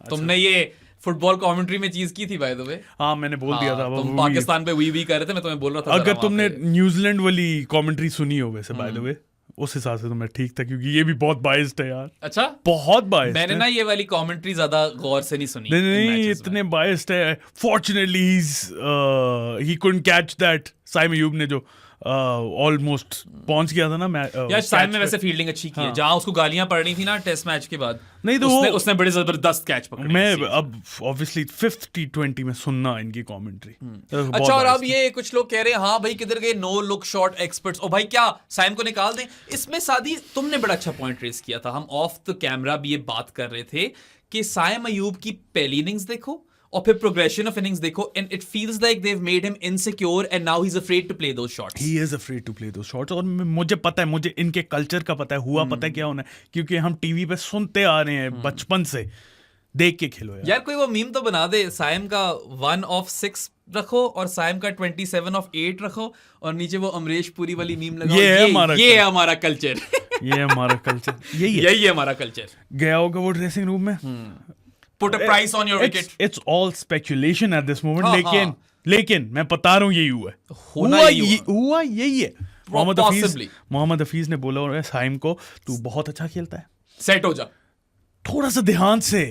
तुमने ये फुटबॉल कमेंट्री में चीज की थी बाय द वे। हाँ मैंने बोल दिया था तुम वो पाकिस्तान पे वी कर रहे थे, मैं तुम्हें बोल रहा था अगर जरा वहाँ तुमने पे। न्यूजीलैंड वाली कमेंट्री सुनी हो वैसे बाय द वे, उस हिसाब से तो मैं ठीक था, क्योंकि ये भी बहुत बाइस्ड है यार, अच्छा बहुत बाइस्ड मैंने है। ना ये वाली कमेंट्री ज्यादा गौर से नहीं सुनी। नहीं इन नहीं matches में। इतने बाइस्ड है। Fortunately he couldn't catch that. Saim Ayub ने जो ऑलमोस्ट पहुंच गया था ना मैं यार साइम ने वैसे फील्डिंग अच्छी की है। जहां उसको गालियां पड़ रही थी ना टेस्ट मैच के बाद, नहीं तो उसने बड़े जबरदस्त कैच पकड़े। मैं अब ऑब्वियसली 5th T20 में सुनना इनकी कमेंट्री। अच्छा, और अब ये कुछ लोग कह रहे हैं हाँ भाई किधर गए नो लुक शॉट एक्सपर्ट्स। ओ भाई क्या साइम को निकाल दें इसमें? सादी तुमने बड़ा अच्छा पॉइंट रेस किया था, हम ऑफ द कैमरा भी ये बात कर रहे थे कि साइम अयूब की पहली इनिंग्स देखो और फिर प्रोग्रेशन ऑफ इनिंग्स देखो, and it feels like they have made him insecure and now he is afraid to play those shots. He is afraid to play those shots। और मुझे पता है, मुझे इनके कल्चर का पता है, हुआ पता है क्या होना है, क्योंकि हम टीवी पे सुनते आ रहे हैं बचपन से। देख के खेलो यार। यार कोई वो मीम तो बना दे, साइम का 1 of 6 रखो और साइम का 27 of 8 रखो और नीचे वो अमरीश पुरी वाली मीम लगाओ। ये है हमारा ये है हमारा कल्चर। ये हमारा कल्चर, यही है। यही है हमारा कल्चर। गया होगा वो ड्रेसिंग रूम में, put a price on your wicket. It's all speculation at this moment. हाँ, लेकिन मैं बता रहा हूँ यही हुआ है। होना यही हुआ यही है। Possibly. मोहम्मद हफीज ने बोला और साइम को, तू बहुत अच्छा खेलता है, सेट हो जा थोड़ा सा ध्यान से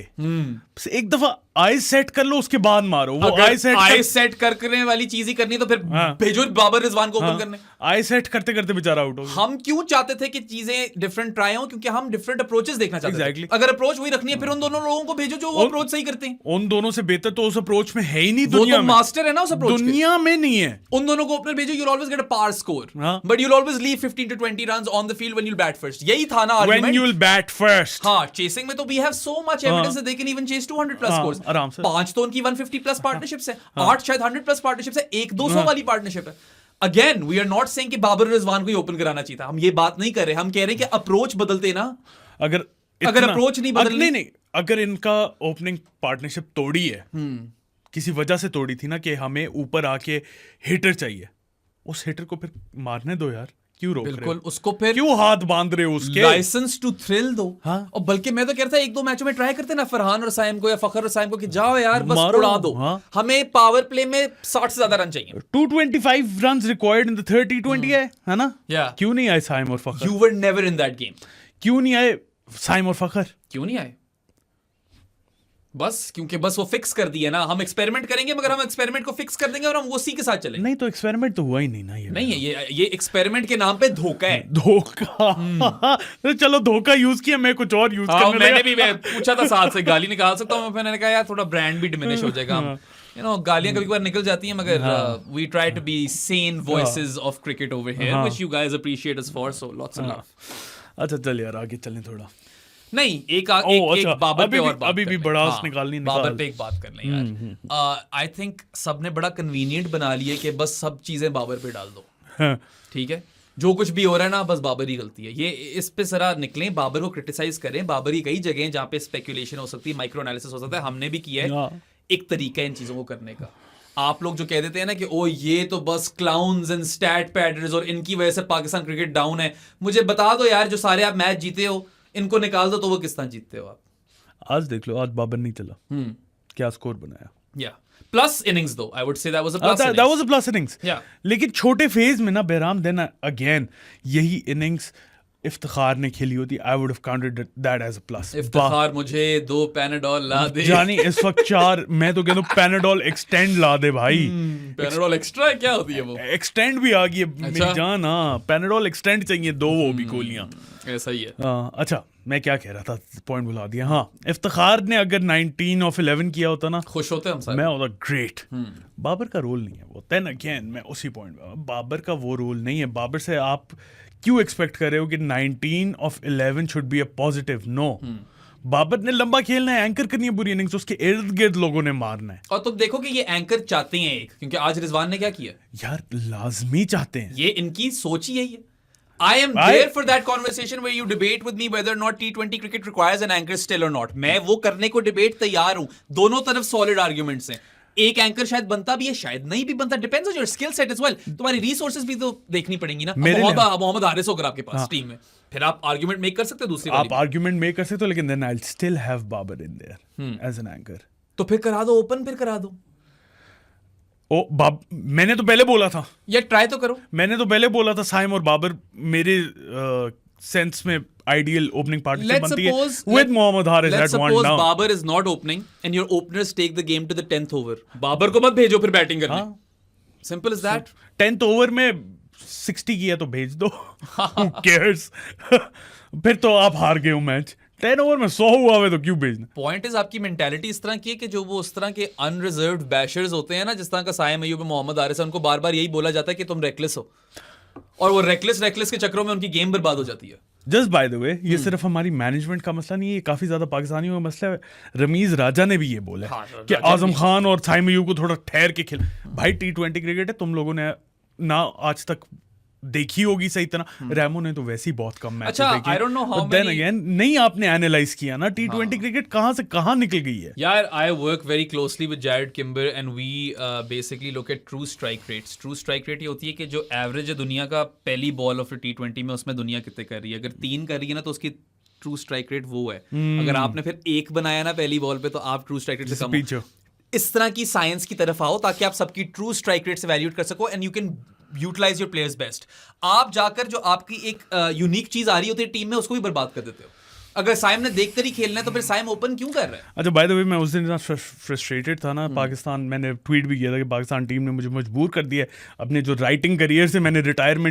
एक दफा आई सेट कर लो, उसके बाद मारो। वो आई सेट करने वाली चीज ही करनी तो फिर भेजो बाबर रिजवान को ओपन करने। आई सेट करते करते बेचारा आउट हो गया। हम क्यों चाहते थे कि चीजें डिफरेंट ट्राई हो? क्योंकि हम डिफरेंट अप्रोचेस देखना चाहते Exactly. थे। अगर अप्रोच वही रखनी है फिर उन दोनों लोगों को भेजो जो वो अप्रोच सही करते हैं। उन दोनों से बेहतर तो उस अप्रोच में है ही नहीं वो दुनिया तो में। मास्टर है ना उस अप्रोच के। दुनिया में नहीं है। उन दोनों को ओपनर भेजो, you'll always get a par score, हाँ। but you'll always leave 15 to 20 runs on the field when you'll bat first. यही था ना When argument। you'll bat first। हाँ, chasing में तो we have so much evidence that they can even chase 200 plus हाँ, scores। आराम से। 5 तो उनकी 150 plus partnerships है, 8 शायद 100 plus partnerships है, 1-200 वाली partnership है। Again, we are not saying कि बाबर रिजवान को ही ओपन कराना चाहिए था, हम ये बात नहीं कर रहे, हम कह रहे हैं कि अप्रोच बदलते ना। अगर approach नहीं बदलनी- नहीं, अगर इनका ओपनिंग पार्टनरशिप तोड़ी है, किसी वजह से तोड़ी थी ना कि हमें ऊपर आके हिटर चाहिए, उस हिटर को फिर मारने दो यार। क्यों रोक रहे हो? बिल्कुल, उसको फिर क्यों हाथ बांध रहे हो उसके? लाइसेंस टू थ्रिल दो। हाँ। और बल्कि मैं तो कह रहा था 1-2 मैचों में ट्राई करते ना फरहान और साइम को या फखर और साइम को कि जाओ यार बस मारो। उड़ा दो। हाँ। हमें पावर प्ले में 60 से ज्यादा रन चाहिए। 225 runs required in the 30-20 है ना? Yeah. क्यों नहीं आए साइम और फखर? You were never in that game. क्यों नहीं आए साइम और फखर? क्यों नहीं आए? बस क्योंकि बस वो फिक्स कर दिया ना, हम एक्सपेरिमेंट करेंगे मगर हम एक्सपेरिमेंट को फिक्स कर देंगे और हम उसी के साथ चलेंगे। नहीं तो एक्सपेरिमेंट तो हुआ ही नहीं ना ये। नहीं है ये एक्सपेरिमेंट के नाम पे धोखा है। धोखा तो चलो धोखा यूज किया, मैं कुछ और यूज करने मैंने लगा। भी मैं पूछा था साथ से गाली निकाल सकता हूँ, मैंने कहा यार थोड़ा ब्रांड भी डिमिनिश हो जाएगा। हम गालियां कभी कभार निकल जाती हैं मगर we try to be sane voices of cricket over here which you guys appreciate us for, so lots of love. अच्छा चल यार आगे चलें थोड़ा। नहीं एक अच्छा, बाबर पे अभी और बात अभी कर भी लें। बड़ास हाँ, निकाल बाबर पे एक बात कर लें यार। आई थिंक सबने बड़ा कन्वीनियंट बना लिया कि बस सब चीजें बाबर पे डाल दो, हाँ, ठीक है, जो कुछ भी हो रहा है ना बस बाबर ही गलती है। ये इस पे जरा निकलें, बाबर को क्रिटिसाइज करें। बाबर की कई जगह जहाँ पे स्पेकुलेशन हो सकती है, माइक्रो एनालिसिस हो सकता है, हमने भी किया है। हाँ। एक तरीका है इन चीजों को करने का। आप लोग जो कह देते हैं ना कि ओ ये तो बस क्लाउन्स एंड स्टैट पैडर्स और इनकी वजह से पाकिस्तान क्रिकेट डाउन है, मुझे बता दो यार जो सारे आप मैच जीते हो इनको निकाल दो तो वो किस तरह जीतते हो आप। आज देख लो, आज बाबर नहीं चला, क्या स्कोर बनाया। या प्लस इनिंग्स दो, I would say that was a plus that was a plus innings. Yeah. लेकिन छोटे फेज में ना बेराम देना अगेन यही इनिंग्स इफ्तिखार ने खेली होती, I would have counted that as a plus. Iftikhar मुझे 2 पैनाडोल ला दे। जानी इस वक्त 4, मैं तो कहता हूँ पैनाडोल एक्सटेंड ला दे भाई। पैनाडोल एक्स्ट्रा क्या होती है वो? एक्सटेंड भी आ गई है मेरी जान। हाँ पैनाडोल एक्सटेंड चाहिए 2 वो भी गोलियां। ऐसा ही है। अच्छा मैं क्या कह रहा था, पॉइंट भुला दिया। हाँ इफ्तिखार ने अगर 19 of 11 किया होता ना, खुश होते हम सारे। मैं होता ग्रेट। बाबर का रोल नहीं है वो। देन अगेन मैं उसी पॉइंट में, बाबर का वो रोल नहीं है। बाबर से आप क्यों एक्सपेक्ट कर रहे हो कि 19 of 11 should be a positive? No, Babar ने लंबा खेलना है, एंकर करनी है पूरी इनिंग्स, उसके इर्द गिर्द लोगों ने मारना है। और तुम देखो कि ये एंकर चाहते हैं एक, क्योंकि आज रिजवान ने क्या किया यार लाजमी चाहते हैं, ये इनकी सोच ही यही है। I am there for that conversation where you debate with me whether or not T20 cricket requires an anchor still or not. मैं वो करने को डिबेट तैयार हूं। दोनों तरफ सॉलिड आर्ग्यूमेंट्स हैं। एक एंकर शायद बनता भी है, शायद नहीं भी बनता, depends on your skill set as well. तुम्हारी रिसोर्सेज भी तो देखनी पड़ेंगी ना। मोहम्मद हारिस होकर आपके पास टीम में, फिर आप आर्ग्यूमेंट मेक कर सकते हो दूसरी आप आर्ग्यूमेंट मेक कर सकते हो, लेकिन then I will still have Babar in there as an anchor. तो फिर करा दो ओपन, फिर करा दो। मैंने तो पहले बोला था, या ट्राई तो करो। मैंने तो पहले बोला था साइम और बाबर मेरे सेंस में आइडियल ओपनिंग पार्टनरशिप बनती है with Mohammad Haris at one down. Babar is not opening and your openers take the game to the 10th over, Babar को मत भेजो फिर बैटिंग करने। Simple is that. 10th over में 60 किया तो भेज दो, who cares? फिर तो आप हार गए हो मैच। 10 ओवर में 100 हुआ है तो क्यों भेजना? पॉइंट इज आपकी मेंटालिटी इस तरह की है कि जो वो उस तरह के अनरिजर्व्ड बैशर्स होते हैं ना, जिस तरह का साइम अय्यूब मोहम्मद हारिस, उनको बार बार यही बोला जाता है कि तुम रेकलेस हो, और वो रेकलेस के चक्करों में उनकी गेम बर्बाद हो जाती है। जस्ट बाय द वे, ये सिर्फ हमारी मैनेजमेंट का मसला नहीं है, ये काफी ज्यादा पाकिस्तानियों का मसला है। रमीज राजा ने भी ये बोला कि आजम खान और साइम अय्यूब को थोड़ा ठहर के खेल। भाई T20 क्रिकेट है, तुम लोगों ने ना आज तक देखी होगी सही तरह। रैमो ने तो वैसे ही बहुत कम मैच देखे। I don't know how then many... again नहीं आपने एनालाइज किया ना T20 क्रिकेट कहां से कहां निकल गई है। यार I work very closely with Jarrod Kimber and we basically look at true strike rates. True strike rate ये होती है कि जो एवरेज है दुनिया का पहली बॉल ऑफ T20 में, उसमें दुनिया कितने कर रही है। अगर 3 कर रही है ना तो उसकी ट्रू स्ट्राइक रेट वो है। अगर आपने फिर 1 बनाया ना पहली बॉल पे तो आप ट्रू स्ट्राइक रेट से कम हो। इस तरह की साइंस की तरफ आओ ताकि आप सबकी ट्रू स्ट्राइक रेट से वैल्यूएट कर सको and you can utilise your players best. आप जाकर जो आपकी एक यूनिक चीज आ रही होती है टीम में, उसको भी बर्बाद कर देते हो। अगर साइम ने देखकर ही खेलना है तो फिर साइम ओपन क्यों कर रहा है? अच्छा बाय द वे, मैं उस दिन इतना फ्रस्ट्रेटेड था ना पाकिस्तान, मैंने ट्वीट भी किया था कि पाकिस्तान टीम ने मुझे मजबूर कर दिया अपने जो राइटिंग करियर से, मैंने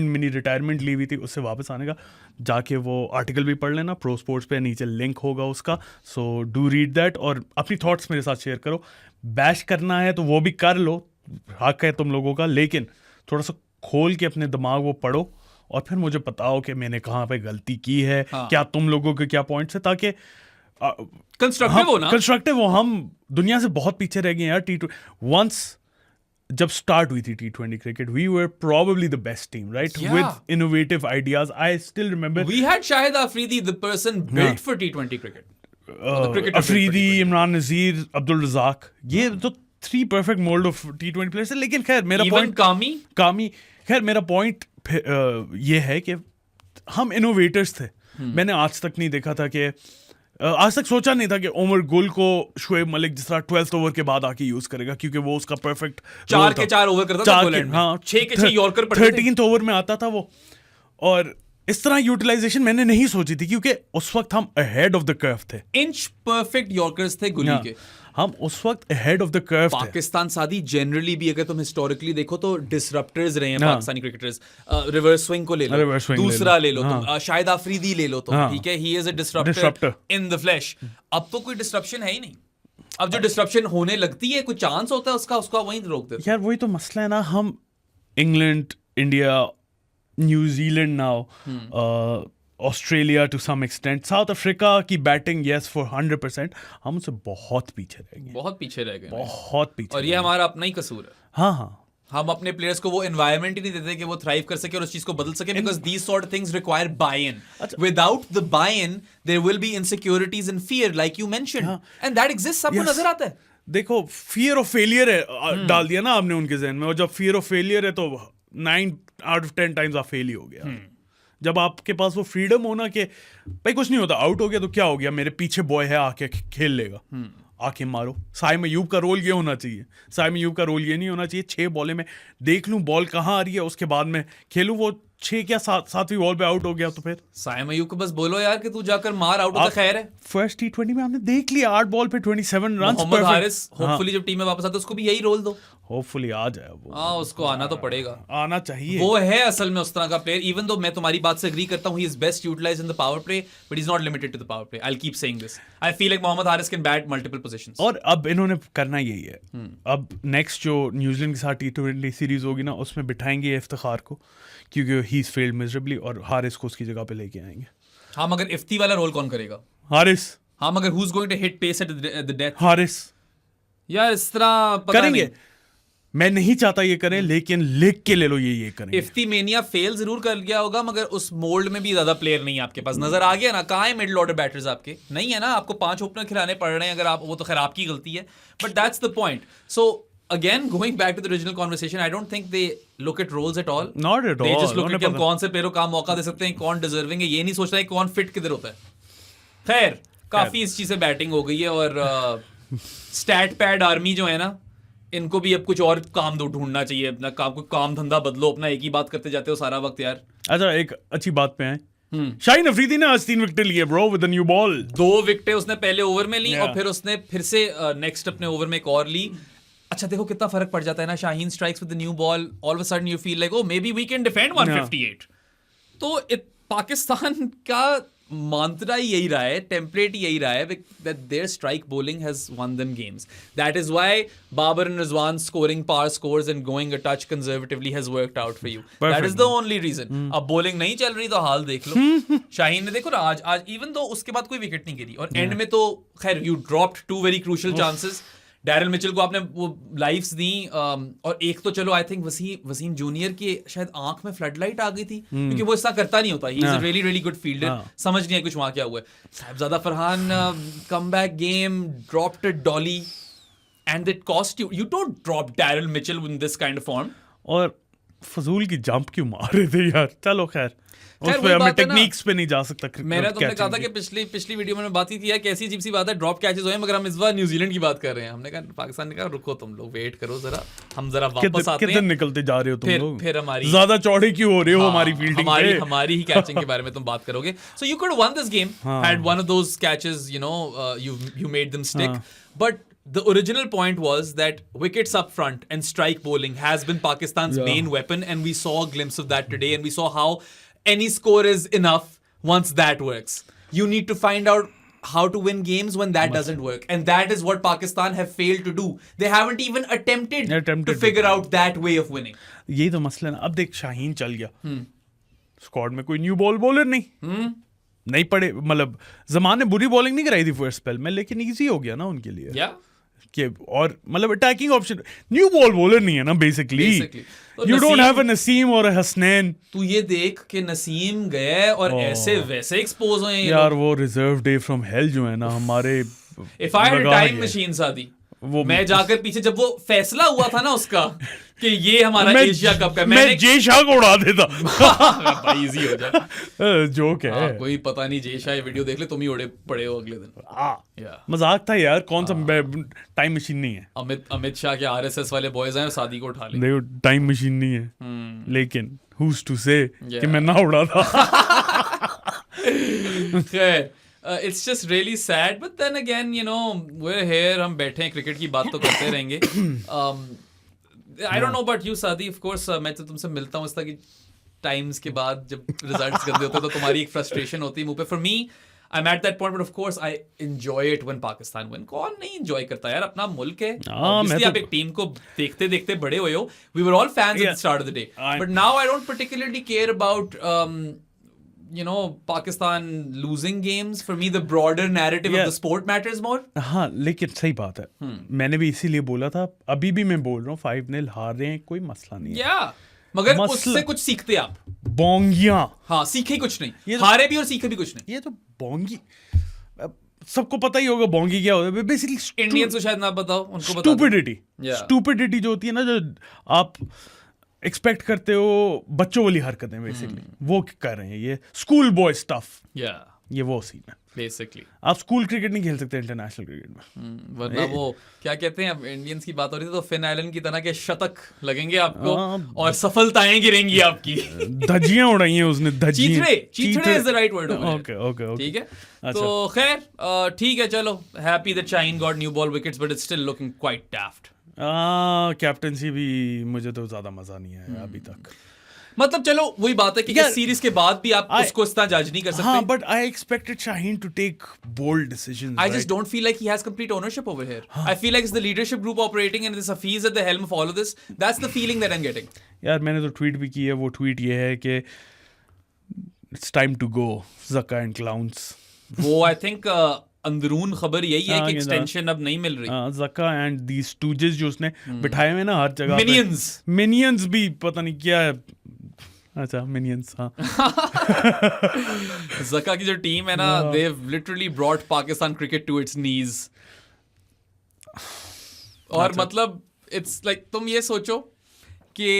मिनी रिटायरमेंट ली हुई थी उससे वापस आने का। जाके वो आर्टिकल भी पढ़ लेना, प्रो स्पोर्ट्स पे नीचे लिंक होगा उसका, सो डू रीड दैट और अपनी थॉट्स मेरे साथ शेयर करो। बैश करना है तो वो भी कर लो, हक है तुम लोगों का, लेकिन थोड़ा सा खोल के अपने दिमाग वो पढ़ो और फिर मुझे बताओ कि मैंने कहाँ पे गलती की है। क्या तुम लोगों के क्या पॉइंट्स है, ताकि कंस्ट्रक्टिव हो ना। कंस्ट्रक्टिव हो। हम दुनिया से बहुत पीछे रह गए यार। वंस जब स्टार्ट हुई थी T20 cricket, we were probably the best team, right, with innovative ideas. I still remember we had Shahid Afridi, the person built for T20 cricket. Afridi, Imran Nazir, Abdul Razzaq, ये तो 3 perfect mould of T20 players है। लेकिन खैर मेरा पॉइंट कामी खैर मेरा पॉइंट ये है कि हम इनोवेटर्स थे। मैंने आज तक नहीं देखा था कि आज तक सोचा नहीं था कि उमर गुल को शुएब मलिक जिस तरह 12th ओवर के बाद आके यूज करेगा, क्योंकि वो उसका परफेक्ट 4 के 4 ओवर करता था पोलैंड में, 6 के 6 यॉर्कर पड़ते थे। 13th ओवर में आता था वो। और इस तरह यूटिलाइजेशन मैंने नहीं सोची थी, क्योंकि उस वक्त हम अहेड ऑफ द कर्व थे। इंच परफेक्ट यॉर्कर्स थे गुली के। हम उस वक्त अहेड ऑफ द कर्व थे। पाकिस्तान सादी जनरली भी अगर तुम हिस्टोरिकली देखो तो डिसरप्टर्स रहे हैं हाँ। पाकिस्तानी क्रिकेटर्स। रिवर्स स्विंग को ले लो, रिवर्स स्विंग दूसरा ले लो हाँ। तुम, शाहिद आफरीदी ले लो तुम, हाँ। ठीक है, he is a disruptor Disruptor। In the flash. अब तो कोई डिसरप्शन है ही नहीं। अब जो डिसरप्शन होने लगती है, कोई चांस होता है उसका, उसको वहीं रोक देते। यार वही तो मसला है ना, हम England, India, New Zealand now, Australia to some extent, South Africa की बैटिंग यस फॉर 100%, हम उससे बहुत पीछे रह गए, बहुत पीछे रह गए, बहुत पीछे। और ये हमारा अपना ही कसूर है। हाँ हाँ, हम अपने प्लेयर्स को वो एनवायरनमेंट ही नहीं देते कि वो थ्राइव कर सके और उस चीज को बदल सके, because these sort things require buy in. Without the buy in there will be insecurities and fear, like you mentioned, and that exist, सबको नजर आता है। देखो फियर ऑफ फेलियर है, डाल दिया ना आपने उनके जहन में, और जब फियर ऑफ फेलियर है तो 9 out of 10 टाइम्स आप फेल ही हो गया। जब आपके पास वो फ्रीडम हो ना कि भाई कुछ नहीं होता, आउट हो गया तो क्या हो गया, मेरे पीछे बॉय है, आके खेल लेगा, आके मारो। साइम अयूब का रोल ये होना चाहिए, साइम अयूब का रोल ये नहीं होना चाहिए 6 बॉलें में देख लूं बॉल कहाँ आ रही है, उसके बाद में खेलूं। वो 6 क्या 7वीं बॉल पे आउट हो गया तो फिर साइम अयूब को बस बोलो यार कि तू जाकर मार, आउट हो तो खैर है। फर्स्ट T20 में हमने देख लिया 8 बॉल पे 27 रन। मोहम्मद हारिस होपफुली जब टीम में वापस आता है उसको भी यही रोल दो, होपफुली आ जाए वो। हाँ, उसको आना तो पड़ेगा, आना चाहिए। वो है असल में उस तरह का प्लेयर। इवन दो मैं तुम्हारी बात से एग्री करता हूँ, he is best utilised in the power play, but he is not limited to the power play. I will keep saying this. I feel like Mohammad Haris can bat multiple positions. और अब इन्होंने करना यही है, अब नेक्स्ट जो न्यूजीलैंड के साथ T20 सीरीज होगी ना, उसमें बिठाएंगे इफ्तिखार को, क्योंकि ही इज फेल्ड मिजरेबली, और हारिस को उसकी जगह पे लेके आएंगे। हाँ, मगर इफ्ती वाला रोल कौन करेगा? हारिस। हाँ, मगर who is going to hit pace at the death? Haris यार इस तरह पता करेंगे नहीं। मैं नहीं चाहता ये करें, लेकिन लिख के ले लो ये करेंगे। इफ्ती मेनिया फेल जरूर कर गया होगा, मगर उस मोल्ड में भी ज्यादा प्लेयर नहीं है आपके पास। नजर आ गया ना, कहाँ है मिडिल ऑर्डर बैटर्स आपके? नहीं है ना, आपको 5 ओपनर खिलाने पड़ रहे हैं अगर आप, वो तो खैर आपकी गलती है, but that's the point. So again going back to the original conversation, I don't think they look at roles at all. Not at all. They just look at कि हम कौन से प्लेयर को कहाँ मौका दे सकते हैं, कौन डिजर्विंग है, ये नहीं सोच रहा है कौन फिट किधर होता है। खैर काफी इस चीज से बैटिंग हो गई है, और स्टैट पैड आर्मी जो है ना, इनको भी अब कुछ और काम दो ढूंढना चाहिए, अपना काम धंधा बदलो, अपना एक ही बात करते जाते हो सारा वक्त यार। अच्छा, एक अच्छी बात पे आए, शाहीन अफरीदी ने आज 3 विकेट लिए bro with the new ball. 2 विकेटें उसने पहले ओवर में ली, और फिर उसने फिर से नेक्स्ट अपने ओवर में एक और ली। अच्छा देखो कितना फर्क पड़ जाता है ना, Shaheen strikes with the new ball, all of a sudden you feel like oh maybe we can defend 158। तो पाकिस्तान का mantra ही यही रहा है, टेम्पलेट यही रहा है, that their strike bowling has won them games. That is why Babar and Rizwan scoring power scores and going a touch conservatively has worked out for you. Perfect. That is the only reason. अब bowling नहीं चल रही तो हाल देख लो। शाहीन ने देखो ना आज even though उसके बाद कोई विकेट नहीं गिरी, और एंड में तो खैर you dropped 2 very crucial chances. Daryl Mitchell को आपने वो लाइफ्स दी, और एक तो चलो आई थिंक वसीम जूनियर की शायद आंख में फ्लड लाइट आ गई थी, क्योंकि वो ऐसा करता नहीं होता, he is a really really good fielder. समझ नहीं आया कुछ वहां क्या हुआ है। Sahibzada Farhan comeback game, dropped a Dolly, and it cost you don't drop Daryl Mitchell in this kind of form. और फजूल की जंप क्यों मार रहे थे यार। चलो खैर उस पे हमें टेक्निक्स पे नहीं जा सकता। मैंने तुमने कहा था कि पिछली वीडियो में बात की थी यार, कैसी अजीब सी बात है, ड्रॉप कैचेस हुए, मगर हम इस बार न्यूजीलैंड की बात कर रहे हैं। हमने कहा पाकिस्तान ने कहा रुको तुम लोग, वेट करो जरा, हम जरा वापस आते हैं। किधर निकलते जा रहे हो तुम लोग, फिर हमारी ज्यादा चौड़े क्यों हो रहे हो हमारी फील्डिंग पे, हमारी ही कैचिंग के बारे में तुम बात करोगे। So you could one this game, had one of those catches, you know, you made them stick, but the original point was that wickets up front and strike bowling has been Pakistan's main weapon, and we saw a glimpse of that today, and we saw how any score is enough once that works. You need to find out how to win games when that doesn't work, and that is what Pakistan have failed to do. They haven't even attempted to figure out that way of winning. यही तो मसला है ना। अब देख शाहीन चल गया, squad में कोई न्यू बॉल बॉलर नहीं पड़े, मतलब जमान ने बुरी बॉलिंग नहीं कराई थी फर्स्ट स्पेल में, लेकिन इजी हो गया ना उनके लिए कि, और मतलब attacking option, new ball bowler नहीं है ना basically. You don't have a Naseem और अ हसनैन। तू ये देख कि नसीम गए और ऐसे वैसे एक्सपोज हुए हैं यार। वो रिजर्व डे फ्रॉम हेल जो है ना हमारे, if I had a time machine सादी, मैं जाकर पीछे जब वो फैसला हुआ था ना उसका कि ये हमारा एशिया कप का, मैं जे शाह को उड़ा देता। भाई इजी हो जाए, जोक है। कोई पता नहीं, जे शाह ये वीडियो देख ले, तुम ही उड़े पड़े हो अगले दिन। मजाक था यार, कौन सा टाइम मशीन नहीं है। अमित शाह के आरएसएस वाले बॉयज हैं, शादी को उठा ले, टाइम मशीन नहीं है, लेकिन who's to say Yeah. कि मैं ना उड़ा था. खैर, it's just really sad, but then again, you know, we're here, हम बैठे हैं, क्रिकेट की बात तो करते रहेंगे. I don't know about you, Saadi, of course, मैं तो तुमसे मिलता हूँ इस तरह की टाइम्स के बाद जब रिजल्ट्स गंदे होते हैं तो तुम्हारी एक फ्रस्ट्रेशन होती है मुंह पे. For me, I'm at that point, but of course, I enjoy it when Pakistan win. कौन नहीं enjoy करता यार, अपना मुल्क है. Obviously, आप एक टीम को देखते देखते बड़े हुए हो. We were all fans at the start of the day, but now I don't particularly care about you know, Pakistan losing games. For me, the broader narrative of the sport matters more. हाँ, लेकिन सही बात है. मैंने भी इसीलिए बोला था, अभी भी मैं बोल रहा हूँ 5-0 हार रहे हैं, कोई मसला नहीं है. Yeah, मगर उससे कुछ सीखते आप. बोंगियां. हाँ, सीखे कुछ नहीं. हारे भी और सीखे भी कुछ नहीं. ये तो बोंगी, सबको पता ही होगा बोंगी क्या होता है. बेसिकली इंडियंस को शायद ना बताओ, उनको बता. स्टूपिडिटी जो होती है ना, जो आप एक्सपेक्ट करते हो बच्चों वाली हरकतें, बेसिकली वो कर रहे हैं. ये स्कूल बॉय स्टफ, ये वो सीन है बेसिकली. आप स्कूल क्रिकेट नहीं खेल सकते इंटरनेशनल क्रिकेट में. वरना वो क्या कहते हैं, अब इंडियंस की बात हो रही थी तो फिन आइलैंड की तरह के शतक लगेंगे आपको और सफलताएं गिरेंगी आपकी. धज्जियां उड़ाई हैं उसने. चीथड़े is the right word. Okay ठीक है. तो खैर ठीक है, चलो. Happy that Shaheen got new ball wickets, but it's still looking quite daft. Captaincy भी मुझे तो ज्यादा मजा नहीं आया अभी तक. मतलब चलो वही बात है कि इस सीरीज के बाद भी आप उसको इतना जज नहीं कर सकते. हाँ, but I expected Shaheen to take bold decisions. I just don't feel like he has complete ownership over here. I feel like it's the leadership group operating and it's Hafiz at the helm of all of this. That's the feeling that I'm getting. यार मैंने तो tweet भी की है. वो tweet ये है कि it's time to go, Zaka and clowns. वो I think अंदरून खबर यही है कि एक्सटेंशन अब नहीं मिल रही. Zaka and these stooges जो उसने बिठाए हुए ना हर जगह. Minions भी पता नहीं क्या है. अच्छा, मिनियंस. हाँ. ज़का की जो टीम है ना, they've literally brought Pakistan cricket to its knees. और मतलब it's like तुम ये सोचो कि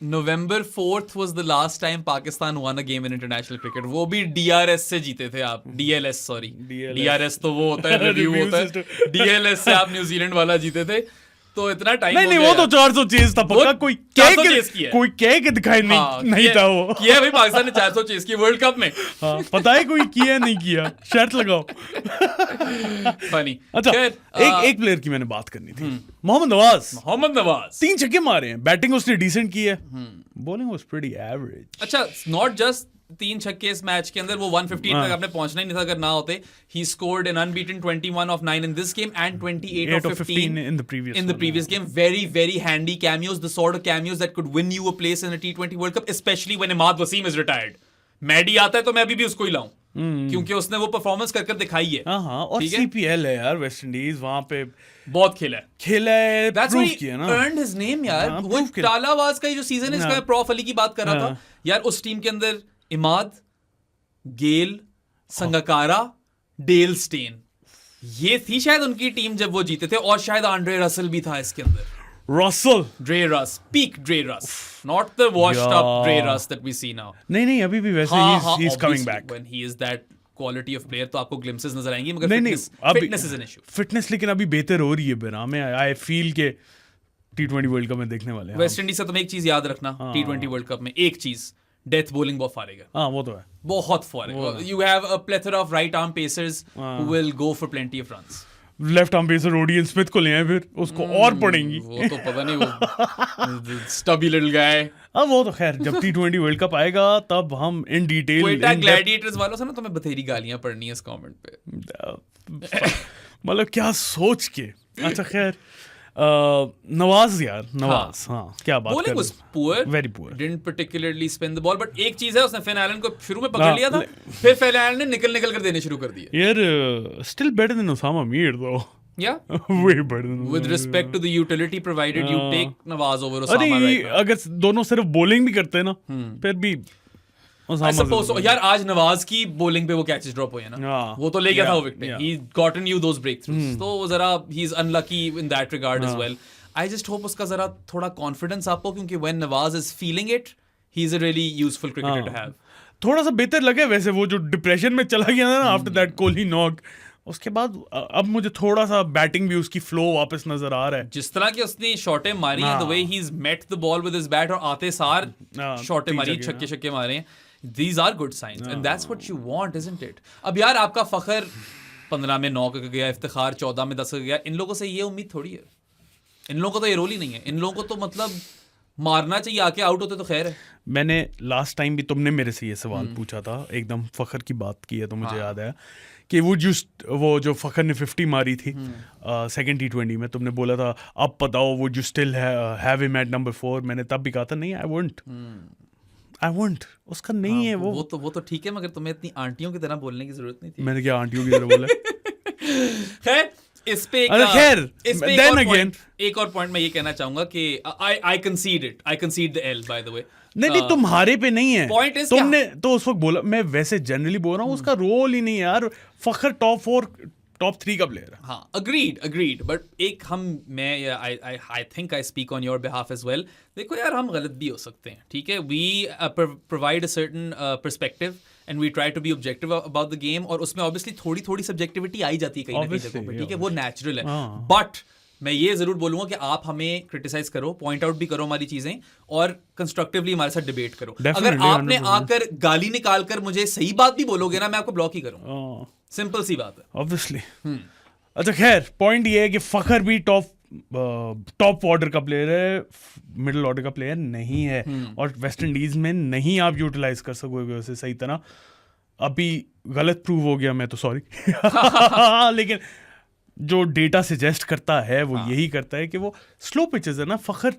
November 4th was the last time Pakistan won a game in international cricket. वो भी DRS से जीते थे आप. DLS sorry. DRS तो वो होता है, रिव्यू होता है. DLS से आप न्यूजीलैंड वाला जीते थे. तो इतना टाइम नहीं, वो तो 400 चेज था पक्का. कोई कह के दिखाई नहीं था वो. किया भाई, पाकिस्तान ने 400 चेज की वर्ल्ड कप में. हाँ, पता है कोई किया नहीं किया, शर्त लगाओ. फनी. अच्छा, एक प्लेयर की मैंने बात करनी थी. मोहम्मद नवाज 3 छक्के मारे हैं. बैटिंग उसने डिसेंट की है. Bowling was pretty average. अच्छा, नॉट जस्ट 3 छक्के इस मैच के अंदर, वो 150 तक आपने पहुंचना ही नहीं था अगर ना होते. He scored an unbeaten 21 of 9 in this game and 28 of 15 in the previous game. Very very handy cameos, the sort of cameos that could win you a place in a T20 World Cup, especially when Imad Wasim is retired. Maddy आता है तो मैं अभी भी उसको ही लाऊं, क्योंकि उसने वो परफॉर्मेंस कर दिखाई है. हाँ, और CPL है यार, वेस्ट इंडीज, वहां पे बहुत खेला है. That's why he earned his name यार. वो टालावाज का जो सीजन है, इसका मैं प्रॉफ अली की बात कर रहा था यार. उस टीम के अंदर इमाद, गेल, संगकारा, डेल स्टेन, ये थी शायद उनकी टीम जब वो जीते थे. और शायद आंड्रे रसल भी था इसके अंदर. Dre Russ, peak Dre Russ, not the washed up Dre Russ that we see now. नहीं, अभी भी वैसे he's coming back. When he is that quality of player तो आपको glimpses नजर आएंगी, मगर fitness is an issue. Fitness लेकिन अभी बेहतर हो रही है बेरा में. I feel के T20 वर्ल्ड कप में देखने वाले हैं. वेस्ट इंडीज से तुम्हें एक चीज याद रखना T20 वर्ल्ड कप में, एक चीज, डेथ बॉलिंग बहुत फाड़ेगा. हाँ, वो तो है, बहुत फाड़ेगा. You have a plethora of right arm pacers who will go for plenty of runs. Left arm pacer Odean Smith को ले आए, फिर उसको और पड़ेंगी. वो तो पता नहीं, वो स्टबी लिटिल गाय. अब वो तो खैर जब T20 वर्ल्ड कप आएगा तब हम इन डिटेल. क्वेटा ग्लैडिएटर्स वालों से ना तुम्हें बथेरी गालियां पढ़नी है इस कमेंट पे. मतलब क्या सोच के. अच्छा खैर, नवाज, हाँ, क्या बात. Bowling was poor, very poor, didn't particularly spin the ball, but एक चीज है, उसने फिन आइलैंड को शुरू में पकड़ लिया था, फिर फिन आइलैंड ने निकल कर देने शुरू कर दिए. यार still better than Osama Mir though. Yeah, way better than with respect to the utility provided, you take Nawaz over Osama right now. अगर दोनों सिर्फ बॉलिंग भी करते हैं ना, फिर भी I suppose so. यार आज नवाज की बॉलिंग पे वो कैचेस ड्रॉप हुए ना, वो तो ले गया था वो wicket. He gotten you those breakthroughs. तो वो जरा he's unlucky in that regard as well. I just hope उसका जरा थोड़ा confidence आपको, क्योंकि when Nawaz is feeling it, he's a really useful cricketer to have. थोड़ा सा बेहतर लगे वैसे. वो जो डिप्रेशन में चला गया ना आफ्टर दैट कोहली नॉक, उसके बाद अब मुझे थोड़ा सा बैटिंग भी उसकी फ्लो वापस नजर आ रहा है। जिस तरह की उसने शॉटें मारी हैं, the way he is met the ball with his bat और आते सार शॉटें मारी, छक्के छक्के मारे हैं, these are good signs and that's what you want, isn't it? अब यार आपका फखर 15 में 9 का गया, इफ्तिखार 14 में 10 का गया, इन लोगों से ये उम्मीद थोड़ी है, इन लोगों को तो ये रोल ही नहीं है, इन लोगों को तो मतलब मारना चाहिए, आके आउट होते तो खैर है। मैंने लास्ट टाइम भी तुमने मेरे से ये सवाल पूछा था, एकदम फखर की बात की है तो मुझे याद आया कि वो जो फखर ने 50 मारी थी सेकंड T20 में, तुमने बोला था अब बताओ would you still have him at number 4? मैंने तब भी कहा था नहीं, आई वोंट, उसका नहीं है वो तो ठीक है, मगर तुम्हें इतनी आंटियों की तरह बोलने की जरूरत नहीं थी। मैंने क्या आंटियों की तरह बोला? खैर इस पे एक और पॉइंट मैं ये कहना चाहूंगा कि I concede the L, by the way. नहीं तुम्हारे पे नहीं है, पॉइंट इज तुमने तो उस वक्त बोला, मैं वैसे जनरली बोल रहा हूँ उसका रोल ही नहीं है यार। फखर टॉप 3 का प्लेयर है। हाँ, अग्रीड, बट एक I think I speak on your behalf as well. देखो यार, हम गलत भी हो सकते हैं, ठीक है, we provide a certain perspective and we try to be objective about the game, और उसमें ऑब्वियसली थोड़ी सब्जेक्टिविटी आई जाती है कहीं ना कहीं जगहों पे, ठीक है, वो नेचुरल है। बट मैं ये जरूर बोलूंगा कि आप हमें क्रिटिसाइज करो, पॉइंट आउट भी करो हमारी चीजें, और कंस्ट्रक्टिवली हमारे साथ डिबेट करो। अगर आपने आकर गाली निकाल कर मुझे सही बात भी बोलोगे ना, मैं आपको ब्लॉक ही करूंगा, सिंपल सी बात है, ऑब्वियसली। अच्छा खैर, पॉइंट ये है कि फखर भी टॉप ऑर्डर का प्लेयर है, मिडिल ऑर्डर का प्लेयर नहीं है, और वेस्ट इंडीज में नहीं आप यूटिलाइज कर सकोगे उसे सही तरह। अभी गलत प्रूव हो गया, मैं तो सॉरी लेकिन जो डेटा सजेस्ट करता है वो यही करता है कि वो स्लो पिचेस है ना, फखर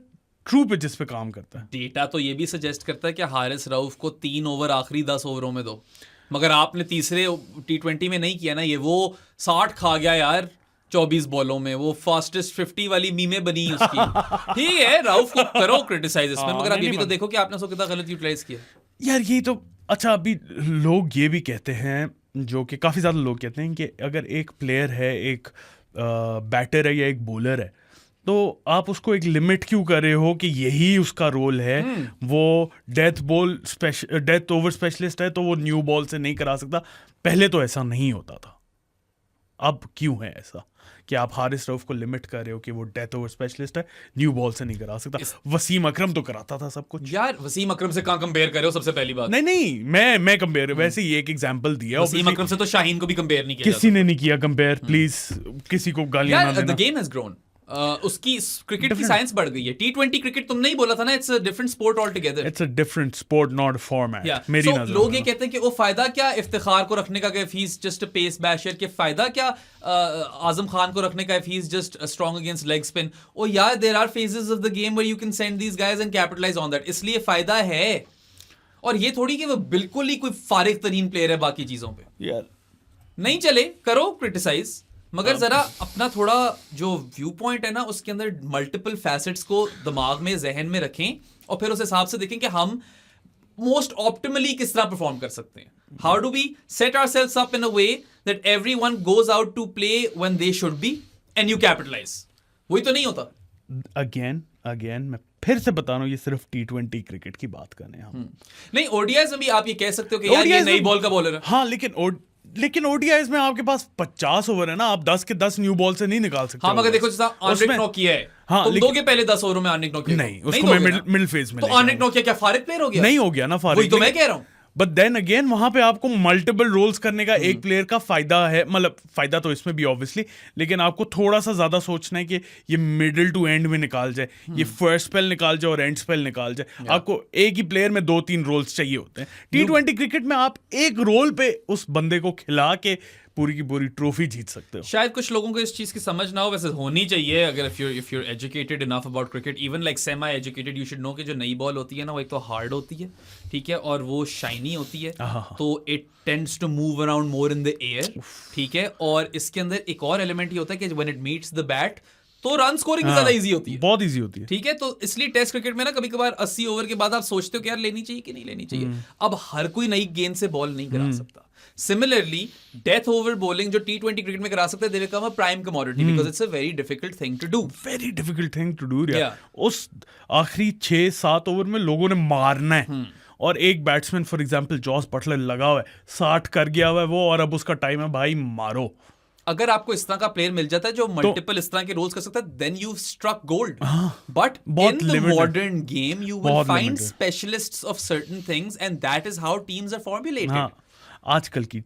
ट्रू पिचेस पे काम करता है। डेटा तो ये भी सजेस्ट करता है कि हारिस रऊफ को 3 ओवर आखिरी 10 ओवरों में दो, मगर आपने तीसरे T20 में नहीं किया ना ये, वो 60 खा गया यार 24 बॉलों में, वो फास्टेस्ट 50 वाली मीमे बनी उसकी। ठीक है, रऊफ को करो क्रिटिसाइज इसमें, मगर आप ये भी तो देखो कि आपने उसको कितना गलत यूटिलाइज किया यार। ये तो अच्छा, अभी लोग ये भी कहते हैं, जो कि काफ़ी ज़्यादा लोग कहते हैं कि अगर एक प्लेयर है, एक बैटर है या एक बॉलर है, तो आप उसको एक लिमिट क्यों कर रहे हो कि यही उसका रोल है, वो डेथ ओवर स्पेशलिस्ट है तो वो न्यू बॉल से नहीं करा सकता। पहले तो ऐसा नहीं होता था, अब क्यों है ऐसा कि आप हारिस रऊफ को लिमिट कर रहे हो कि वो डेथ ओवर स्पेशलिस्ट है, न्यू बॉल से नहीं करा सकता? वसीम अकरम तो कराता था सब कुछ यार। वसीम अकरम से कहाँ कंपेयर कर रहे हो, सबसे पहली बात? नहीं, मैं कंपेयर वैसे ही एक एग्जांपल दिया। वसीम अकरम से तो शाहीन को भी कंपेयर नहीं किया, किसी ने नहीं किया कंपेयर, प्लीज किसी को गालियां ना देना। द गेम हैज ग्रोन, उसकी क्रिकेट की साइंस बढ़ गई है। T20 क्रिकेट तुमने ही बोला था ना, it's a different sport all together, it's a different sport not format. मेरी नजर में लोग ये कहते हैं कि वो फायदा क्या इफ्तिखार को रखने का, if he is just a pace basher, के फायदा क्या आजम खान को रखने का, if he is just strong against leg spin. Oh यार, there are phases of the game where you can send these guys and capitalise on that, इसलिए फायदा है। और ये थोड़ी कि वो बिल्कुल ही कोई फारिग तरीन प्लेयर है बाकी चीजों पे यार। नहीं चले, करो क्रिटिसाइज, मगर जरा अपना थोड़ा जो व्यू पॉइंट है ना, उसके अंदर मल्टीपल फैसेट्स को दिमाग में, जहन में रखें, और फिर उस हिसाब से देखें कि हम मोस्ट ऑप्टिमली किस तरह परफॉर्म कर सकते हैं। How do we set ourselves up in a way that everyone goes out to play when they should be and you capitalise. वही तो नहीं होता। अगेन मैं फिर से बता रहा हूँ, ये सिर्फ T20 क्रिकेट की बात कर रहे हैं हम। नहीं, ओडीआईज में भी आप ये कह सकते हो कि यार ये नई बॉल का बॉलर है। हाँ, लेकिन ओडीआईज में आपके पास 50 ओवर है ना, आप 10 के 10 न्यू बॉल से नहीं निकाल सकते। हाँ, मगर देखो जैसा आनरिक नोकिया है, हाँ, तुम दोगे पहले 10 ओवरों में आनरिक नोकिया? नहीं, उसको मैं मिडिल फेज में। तो आनरिक नोकिया क्या फारिग प्लेयर हो गया? नहीं हो गया ना फारिग, वही तो मैं कह रहा हूँ। बट देन अगेन वहां पे आपको मल्टीपल रोल्स करने का एक प्लेयर का फायदा है, मतलब फायदा तो इसमें भी ऑब्वियसली, लेकिन आपको थोड़ा सा ज्यादा सोचना है कि ये मिडिल टू एंड में निकाल जाए, ये फर्स्ट स्पेल निकाल जाए और एंड स्पेल निकाल जाए। आपको एक ही प्लेयर में 2-3 रोल्स चाहिए होते हैं। T20 क्रिकेट में आप एक रोल पे उस बंदे को खिला के पूरी की पूरी ट्रॉफी जीत सकते हो। शायद कुछ लोगों को इस चीज की समझ ना हो, वैसे होनी चाहिए। अगर if you educated enough about cricket, even like semi educated, you should know कि जो नई बॉल होती है ना, वो एक तो हार्ड होती है, ठीक है, और वो शाइनी होती है, तो it tends to move around more in the air, ठीक है। और इसके अंदर एक और एलिमेंट ये होता है कि when it meets the bat तो रन स्कोरिंग ज्यादा इजी होती है, बहुत इजी होती है, ठीक है। तो इसलिए टेस्ट क्रिकेट में ना कभी कभार 80 ओवर के बाद आप सोचते हो कि यार लेनी चाहिए कि नहीं लेनी चाहिए। अब हर कोई नई गेंद से बॉल नहीं करा सकता। Similarly, death over bowling जो T20 क्रिकेट में करा सकते हैं, they become a prime commodity because it's a very difficult thing to do. Very difficult thing to do यार। उस आखिरी 6-7 ओवर में लोगों ने मारना है, और एक batsman for example Jos Buttler लगा हुआ है, 60 कर गया हुआ है वो, और अब उसका टाइम है भाई मारो। अगर आपको इस तरह का प्लेयर मिल जाता है जो मल्टीपल इस तरह के रोल्स कर सकता है, then you struck gold. But बहुत in the limited. Modern game you will बहुत find limited. Specialists of certain things and that is how teams are formulated. हाँ, आजकल की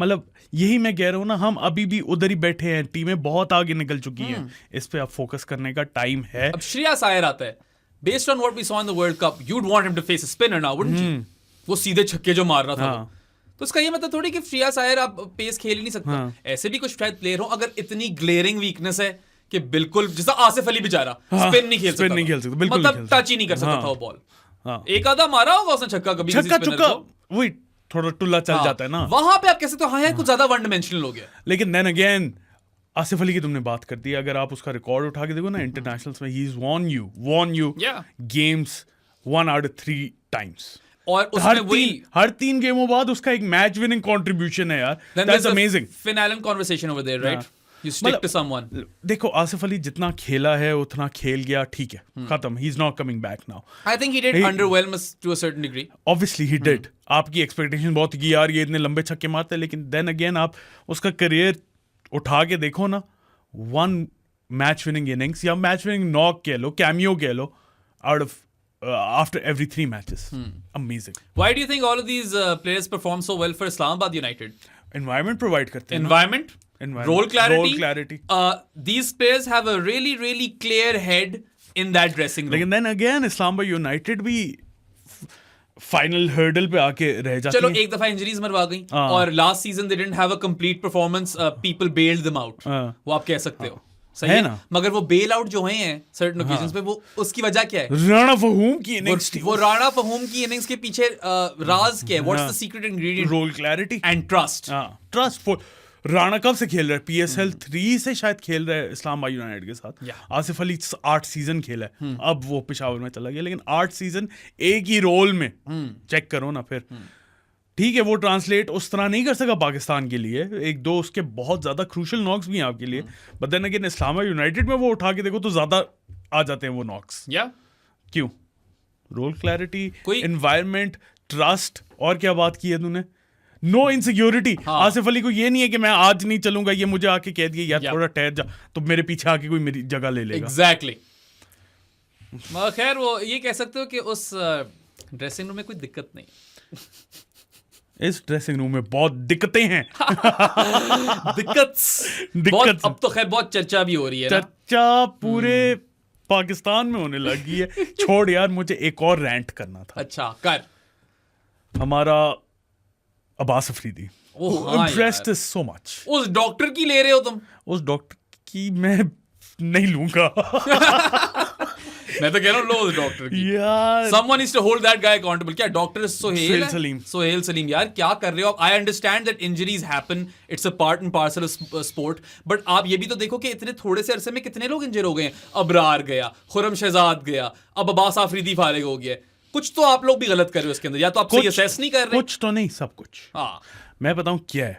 मतलब यही मैं कह रहा हूँ ना, हम अभी भी उधर ही बैठे हैं, टीमें बहुत आगे निकल चुकी हैं, इस पे अब फोकस करने का टाइम है. अब श्रेयस अय्यर आता है, based on what we saw in the world cup, you'd want him to face a spinner now, wouldn't you? वो सीधे छक्के जो मार रहा था वो. तो इसका ये मतलब थोड़ी कि श्रेयस अय्यर आप पेस खेल ही नहीं सकता. ऐसे भी कुछ शायद प्लेयर हो अगर इतनी ग्लेयरिंग वीकनेस है कि बिल्कुल, जैसा आसिफ अली बेचारा स्पिन नहीं खेल सकता, बिल्कुल मतलब टच ही नहीं कर सकता था वो बॉल. एक आधा मारा होगा उसने छक्का कभी, छक्का चुक्का वही थोड़ा टुल्ला चल जाता है ना. वहां पे आप कह सकते हो हाँ यार कुछ ज्यादा वन डिमेंशनल हो गया. लेकिन देन अगेन आसिफ अली की तुमने बात कर दी, अगर आप उसका रिकॉर्ड उठा के देखो ना इंटरनेशनल्स में, he is won you Yeah. Games 1 out of 3 times. और उसमें वही हर 3 गेमों बाद उसका एक मैच विनिंग कंट्रीब्यूशन है यार. That's amazing. Finn Allen conversation over there, right? You stick मतलब to someone. देखो आसिफ अली जितना खेला है उतना खेल गया, ठीक है, खत्म. ही is not coming back now. I think he did underwhelm us to a certain degree. Obviously he did. आपकी एक्सपेक्टेशन बहुत थी कि यार ये इतने लंबे छक्के मारते हैं, लेकिन देन अगेन आप उसका करियर उठा के देखो ना, 1 मैच विनिंग इनिंग्स या मैच विनिंग नॉक कह लो, कैमियो कह लो, out of after every 3 matches. Amazing. Why do you think all of these players perform so well for Islamabad United? Environment provide करते हैं. Environment, role clarity. These players have a really, really clear head in that dressing room. लेकिन then again Islamabad United भी final hurdle पे आके रह जाती चलो है. एक दफा इंजरीज मरवा गई और last season they didn't have a complete performance, people bailed them out. वो आप कह सकते हो, सही है ना. मगर वो बेल आउट जो हुए हैं सर्टेन ओकेजन्स पे, वो उसकी वजह क्या है? राणा फहूम की इनिंग्स थी. वो राणा फहूम की इनिंग्स के पीछे राज क्या है? What's the secret ingredient? Role clarity and trust. Trust for Rana कब से खेल रहा है? PSL 3 से शायद खेल रहा है इस्लामाबाद यूनाइटेड के साथ. आसिफ अली 8 सीजन खेला है. अब वो पेशावर में चला गया, लेकिन 8 सीजन एक ही रोल में चेक करो ना फिर. ठीक है, वो ट्रांसलेट उस तरह नहीं कर सका पाकिस्तान के लिए, 1-2 उसके बहुत ज्यादा क्रूशल नॉक्स भी हैं आपके लिए, but then again Islamabad United में वो उठा के देखो तो ज्यादा आ जाते हैं वो नॉक्स. क्यों? रोल क्लैरिटी, एनवायरनमेंट, ट्रस्ट, और क्या बात की है तूने? No insecurity. आसिफ अली को ये नहीं है कि मैं आज नहीं चलूंगा, ये मुझे आके कह दिए यार थोड़ा ठहर जा, तो मेरे पीछे आके कोई मेरी जगह ले लेगा. एग्जैक्टली. खैर वो ये कह सकते हो कि उस ड्रेसिंग रूम में कोई दिक्कत नहीं. इस ड्रेसिंग रूम में बहुत दिक्कतें हैं. दिक्कत अब तो खैर बहुत चर्चा भी हो रही है. चर्चा पूरे पाकिस्तान में होने लगी है. छोड़ यार, मुझे एक और रैंट करना था. अच्छा कर. हमारा Abbas Afridi impressed so much. उस डॉक्टर की ले रहे हो तुम? उस डॉक्टर की मैं नहीं लूंगा. मैं तो कह रहा हूँ लो उस डॉक्टर की. यार someone needs to hold that guy accountable. क्या डॉक्टर सोहेल सलीम? सोहेल सलीम यार क्या कर रहे हो आप? I understand that injuries happen, it's a part and parcel of sport, but आप ये भी तो देखो कि इतने थोड़े से अरसे में कितने लोग इंजर हो गए हैं. अबरार गया, खुरम शहजाद गया, अब अब्बास आफरीदी फारिग हो गया. कुछ तो आप लोग भी गलत कर रहे हो इसके अंदर, या तो आप सही असेस नहीं कर रहे. कुछ तो नहीं, सब कुछ. मैं बताऊं क्या है.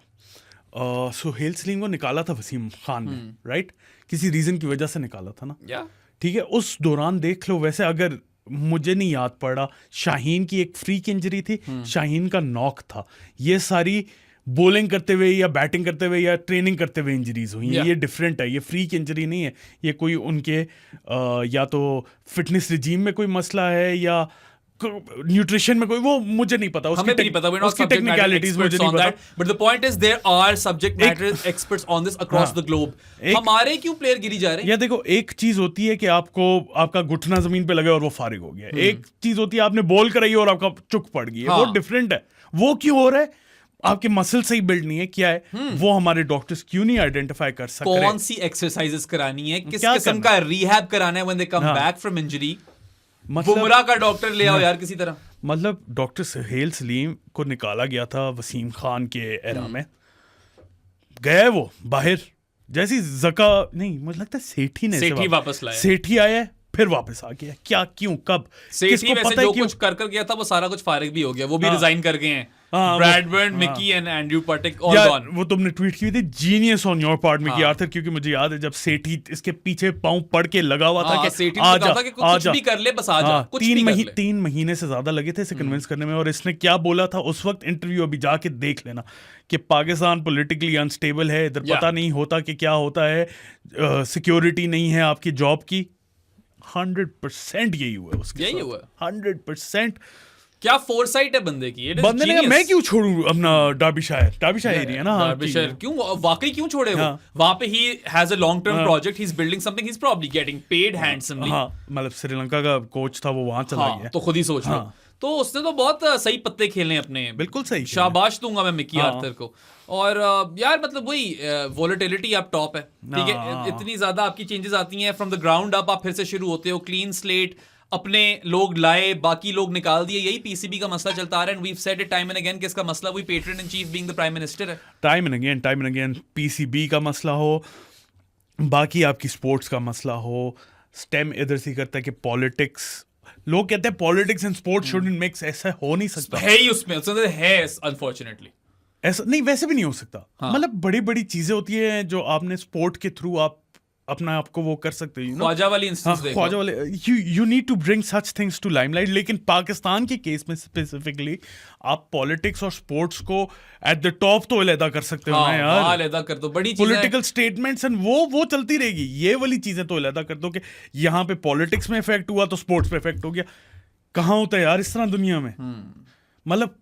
सोहेल सलीम को निकाला था वसीम खान ने, राइट? किसी रीजन की वजह से निकाला था ना. ठीक है, उस दौरान देख लो. वैसे अगर मुझे नहीं याद पड़ रहा, शाहीन की एक फ्रीक इंजरी थी, शाहीन का नॉक था. ये सारी बॉलिंग करते हुए या बैटिंग करते हुए या ट्रेनिंग करते हुए इंजरीज हुई हैं. ये डिफरेंट है, ये फ्रीक इंजरी नहीं है. ये कोई उनके या तो फिटनेस रिजीम में कोई मसला है या न्यूट्रिशन में कोई, वो मुझे नहीं पता. हमें भी नहीं पता. उसकी टेक्निकलिटीज मुझे नहीं पता. But the point is there are subject matter experts on this across the globe. हमारे क्यों प्लेयर गिरी जा रहे हैं? या देखो, एक चीज होती है कि आपको आपका घुटना जमीन पे लगे और वो फारिग हो गया. एक चीज होती है आपने बॉल कराई और आपका चुक पड़ गई है. वो डिफरेंट है. वो क्यों हो रहा है? आपके मसल सही बिल्ड नहीं है, क्या है वो हमारे डॉक्टर्स क्यों नहीं आइडेंटिफाई कर सकते? कौन सी एक्सरसाइजेस करानी है, किस किस्म का रिहैब कराना है when they come back from injury? Bumrah का डॉक्टर ले आओ यार किसी तरह. मतलब डॉक्टर सोहेल सलीम को निकाला गया था वसीम खान के एरा में. गया वो बाहर, जैसी जका नहीं, मुझे लगता है सेठी वापस लाया. सेठी आया फिर वापस आ गया. क्या, क्यों, कब? सेठी वैसे जो कुछ कर गया था वो सारा कुछ फारिग भी हो गया. वो भी रिजाइन कर गए हैं. हाँ, Bradburn, Mickey and Andrew Puttick all यार गॉन। वो तुमने ट्वीट की थी, genius on your part Mickey हाँ। आर्थर, क्योंकि मुझे याद है जब सेठी इसके पीछे पांव पड़ के लगा हुआ था हाँ, कि सेठी ने आजा कहा था कि कुछ भी कर ले, बस आजा, हाँ, कुछ भी कर ले। 3 महीने से ज्यादा लगे थे इसे कन्विंस करने में। और इसने क्या बोला था उस वक्त, इंटरव्यू अभी जाके देख लेना, कि पाकिस्तान पॉलिटिकली अनस्टेबल है, इधर Yeah. पता नहीं होता कि क्या होता है, सिक्योरिटी नहीं है आपकी जॉब की। 100% यही हुआ है उसके यही साथ। हुआ है। 100%। क्या फोरसाइट है बंदे की, it is बंदे ने कहा genius. मैं क्यों छोड़ूं अपना डार्बीशायर एरिया ना, हाँ, Derbyshire, क्यों वाकई क्यों छोड़े वो? हाँ। वहां पे he has a long term project, he is building something, he is probably getting paid handsomely. हाँ, मतलब श्रीलंका का कोच था वो वहां चला हाँ, गया। तो खुद ही सोच लो। हाँ। तो उसने तो बहुत सही पत्ते खेलने अपने, बिल्कुल सही खेले। शाबाश दूंगा मैं मिकी हाँ। आर्थर को। और यार मतलब वही वोलेटिलिटी आप टॉप है, ठीक है, हाँ। इतनी ज्यादा आपकी चेंजेस आती हैं फ्रॉम द ग्राउंड अप, आप फिर से शुरू होते हो, क्लीन स्लेट, अपने लोग लाए, बाकी लोग निकाल दिए। यही पीसीबी का मसला चलता आ रहा है, and we have said it time and again कि इसका मसला वही patron in chief being the prime minister है। टाइम एंड अगेन पीसीबी का मसला हो, बाकी आपकी स्पोर्ट्स का मसला हो, स्टेम इधर से करता है कि पॉलिटिक्स, लोग कहते हैं politics and sports shouldn't mix, ऐसा हो नहीं सकता। है ही उसमें है अनफॉर्चुनेटली। ऐसा नहीं, वैसे भी नहीं हो सकता। हाँ। मतलब बड़ी बड़ी चीजें होती हैं जो आपने स्पोर्ट के थ्रू आप अपना आपको वो कर सकते हो, ख्वाजा वाली इंस्टेंस हाँ, देखो। ख्वाजा वाले, you need to bring such things to limelight. लेकिन पाकिस्तान के केस में स्पेसिफिकली आप पॉलिटिक्स और स्पोर्ट्स को एट द टॉप तो अलहदा कर सकते हो ना हाँ, यार। अलहदा कर दो, बड़ी चीजें। पॉलिटिकल स्टेटमेंट्स एंड वो चलती रहेगी। ये वाली चीजें तो अलहदा कर दो कि यहाँ पे पॉलिटिक्स में इफेक्ट हुआ तो स्पोर्ट्स पे इफेक्ट हो गया। कहाँ होता है यार इस तरह दुनिया में? मतलब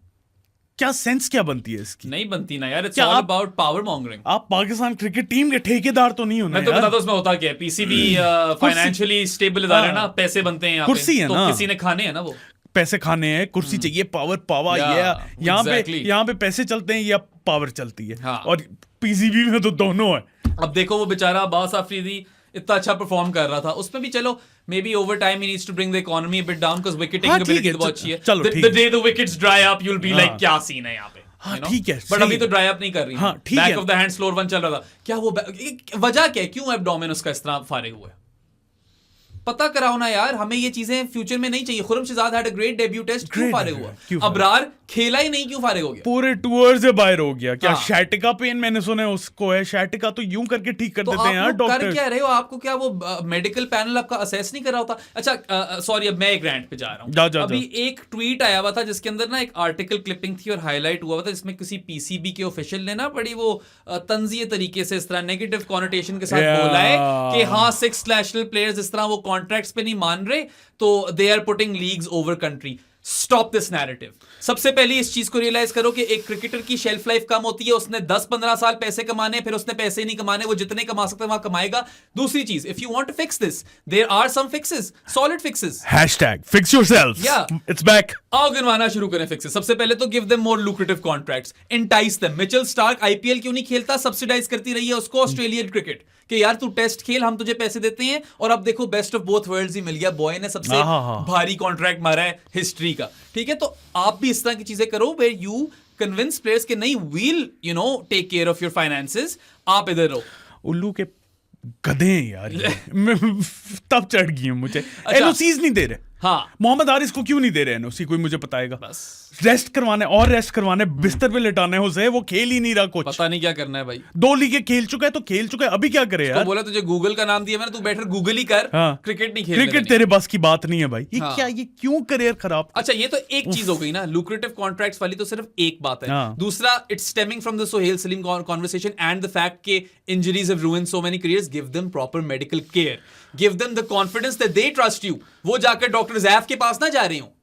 क्या सेंस क्या बनती है इसकी? नहीं बनती ना यार, इट्स क्या ऑल आप- अबाउट पावर मॉन्गरिंग। आप पाकिस्तान क्रिकेट टीम के ठेकेदार तो नहीं होना मैं तो यार। बताता हूँ उसमें होता क्या है। पीसीबी फाइनेंशियली स्टेबल इदारा है ना, हाँ। पैसे बनते हैं यहाँ कुर्सी पे, है तो ना। किसी ने खाने हैं ना वो। पैसे खाने हैं, कुर्सी चाहिए, पावर पावा, Yeah, ये exactly. यहाँ पे पैसे चलते हैं या पावर चलती है। हाँ। और पीसीबी में तो दोनों है। अब देखो वो बेचारा अब्बास आफरीदी इतना अच्छा परफॉर्म कर रहा था, उसमें भी चलो maybe over time he needs to bring the economy a bit down because wicket taking हाँ, ठीक एबिलिटी है, बहुत अच्छी है। चलो, ठीक द है। Day the wickets dry up you will be हाँ। लाइक क्या सीन है यहाँ पे। हाँ, ठीक है, बट सही अभी तो है। ड्राई अप नहीं कर रही। हाँ, ठीक बैक है। Of the hand slower one चल रहा था। क्या वो वजह क्या है, क्यों एब्डोमेन उसका इस तरह फारिग हुआ है? पता कराओ ना यार, हमें ये चीजें फ्यूचर में नहीं चाहिए। Khurram Shahzad had a great debut test, क्यों Great फारिग debut, हुआ? क्यों फारिग? अबरार खेला ही नहीं, क्यों फारिग हो गया? पूरे टूर से बाहर हो गया। क्या हाँ। शैटिका पेन मैंने सुना है उसको है, शैटिका तो यूं करके ठीक कर तो देते हैं यार आप लोग कर डॉक्टर। क्या रहे हो? आपको क्या वो मेडिकल पैनल आपका असेस नहीं कर रहा होता? अच्छा सॉरी, अब मैं एक रैंट पे जा रहा हूँ। जा। अभी एक ट्वीट आया हुआ था जिसके अंदर ना एक आर्टिकल क्लिपिंग थी और हाईलाइट हुआ हुआ था, जिसमें किसी पीसीबी के ऑफिशियल ने ना बड़ी वो तंजिए तरीके से इस तरह नेगेटिव कॉनोटेशन के साथ Yeah. बोला है कि हाँ 6 नेशनल प्लेयर्स इस तरह वो कॉन्ट्रैक्ट्स पे नहीं मान रहे, तो they are putting leagues over country. Stop this narrative. सबसे पहले इस चीज को रियलाइज करो कि एक क्रिकेटर की शेल्फ लाइफ कम होती है, उसने 10-15 साल पैसे कमाने, फिर उसने पैसे ही नहीं कमाने, वो जितने कमा सकता है वहां कमाएगा। दूसरी चीज, if you want to fix this, there are some fixes, solid fixes. #fix yourself, Yeah. it's back। आओ गिनवाना शुरू करें फिक्सेस। सबसे पहले तो give them more lucrative contracts, entice them. Mitchell Starc IPL क्यों नहीं खेलता? सब्सिडाइज करती रही है उसको ऑस्ट्रेलियन क्रिकेट कि यार तू टेस्ट खेल, हम तुझे पैसे देते हैं। और अब देखो बेस्ट ऑफ बोथ वर्ल्ड्स ही मिल गया। बॉय ने सबसे हाँ। भारी कॉन्ट्रैक्ट मारा है हिस्ट्री का, ठीक है? तो आप भी इस तरह की चीजें करो वेयर यू कन्विंस प्लेयर्स के नहीं, we'll take care of your finances, आप इधर रहो। उल्लू के गधे हैं यार ये। तब चढ़ गई हूँ मुझे। एनओसीज नहीं दे रहे। हाँ, मोहम्मद हारिस को क्यों नहीं दे रहे एनओसी? कोई मुझे बताएगा? बस रेस्ट करवाने बिस्तर पे लेटाने उसे, वो खेल ही नहीं रहा कुछ। पता नहीं क्या करना है भाई। 2 लीगें खेल चुका है तो खेल चुका है, अभी क्या करे तो यार? बोला तुझे गूगल का नाम दिया मैंने, तू बैठकर गूगल ही कर। हाँ। क्रिकेट नहीं खेलने क्रिकेट देनी। तेरे बस की बात नहीं है भाई। ये हाँ। क्या, ये क्यों करियर खराब? अच्छा, ये तो एक चीज हो गई ना, लुक्रेटिव कॉन्ट्रैक्ट्स वाली तो सिर्फ एक बात है। हाँ। दूसरा, it's stemming from the Sohail Salim conversation and the fact के injuries have ruined so many careers. Give them proper medical care, give them the confidence that they trust you. वो जाकर डॉक्टर जैफ के पास ना जा रहे हो।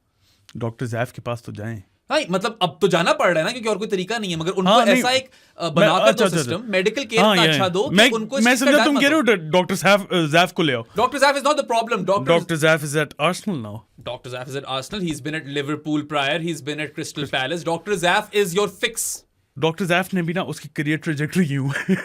डॉक्टर जैफ के पास तो जाएं। भाई मतलब अब तो जाना पड़ रहा है ना, क्योंकि और कोई तरीका नहीं है। मगर उनको हाँ, नहीं, ऐसा एक बनाकर दो अच्छा। सिस्टम, मेडिकल केयर हाँ, इतना ये अच्छा दो कि मैं उनको इस मैं चीज़ का समझा डर तुम मत कह रहे हो। हो डॉक्टर जैफ को ले आओ। Doctor जैफ is not the problem. Doctor जैफ is eight Arsenal now. Dr. Zaf is at Arsenal. He's been at Liverpool prior. He's been at Crystal Palace. Dr. Zaf is your fix. Doctor जैफ ने भी ना उसकी career trajectory की हुई है।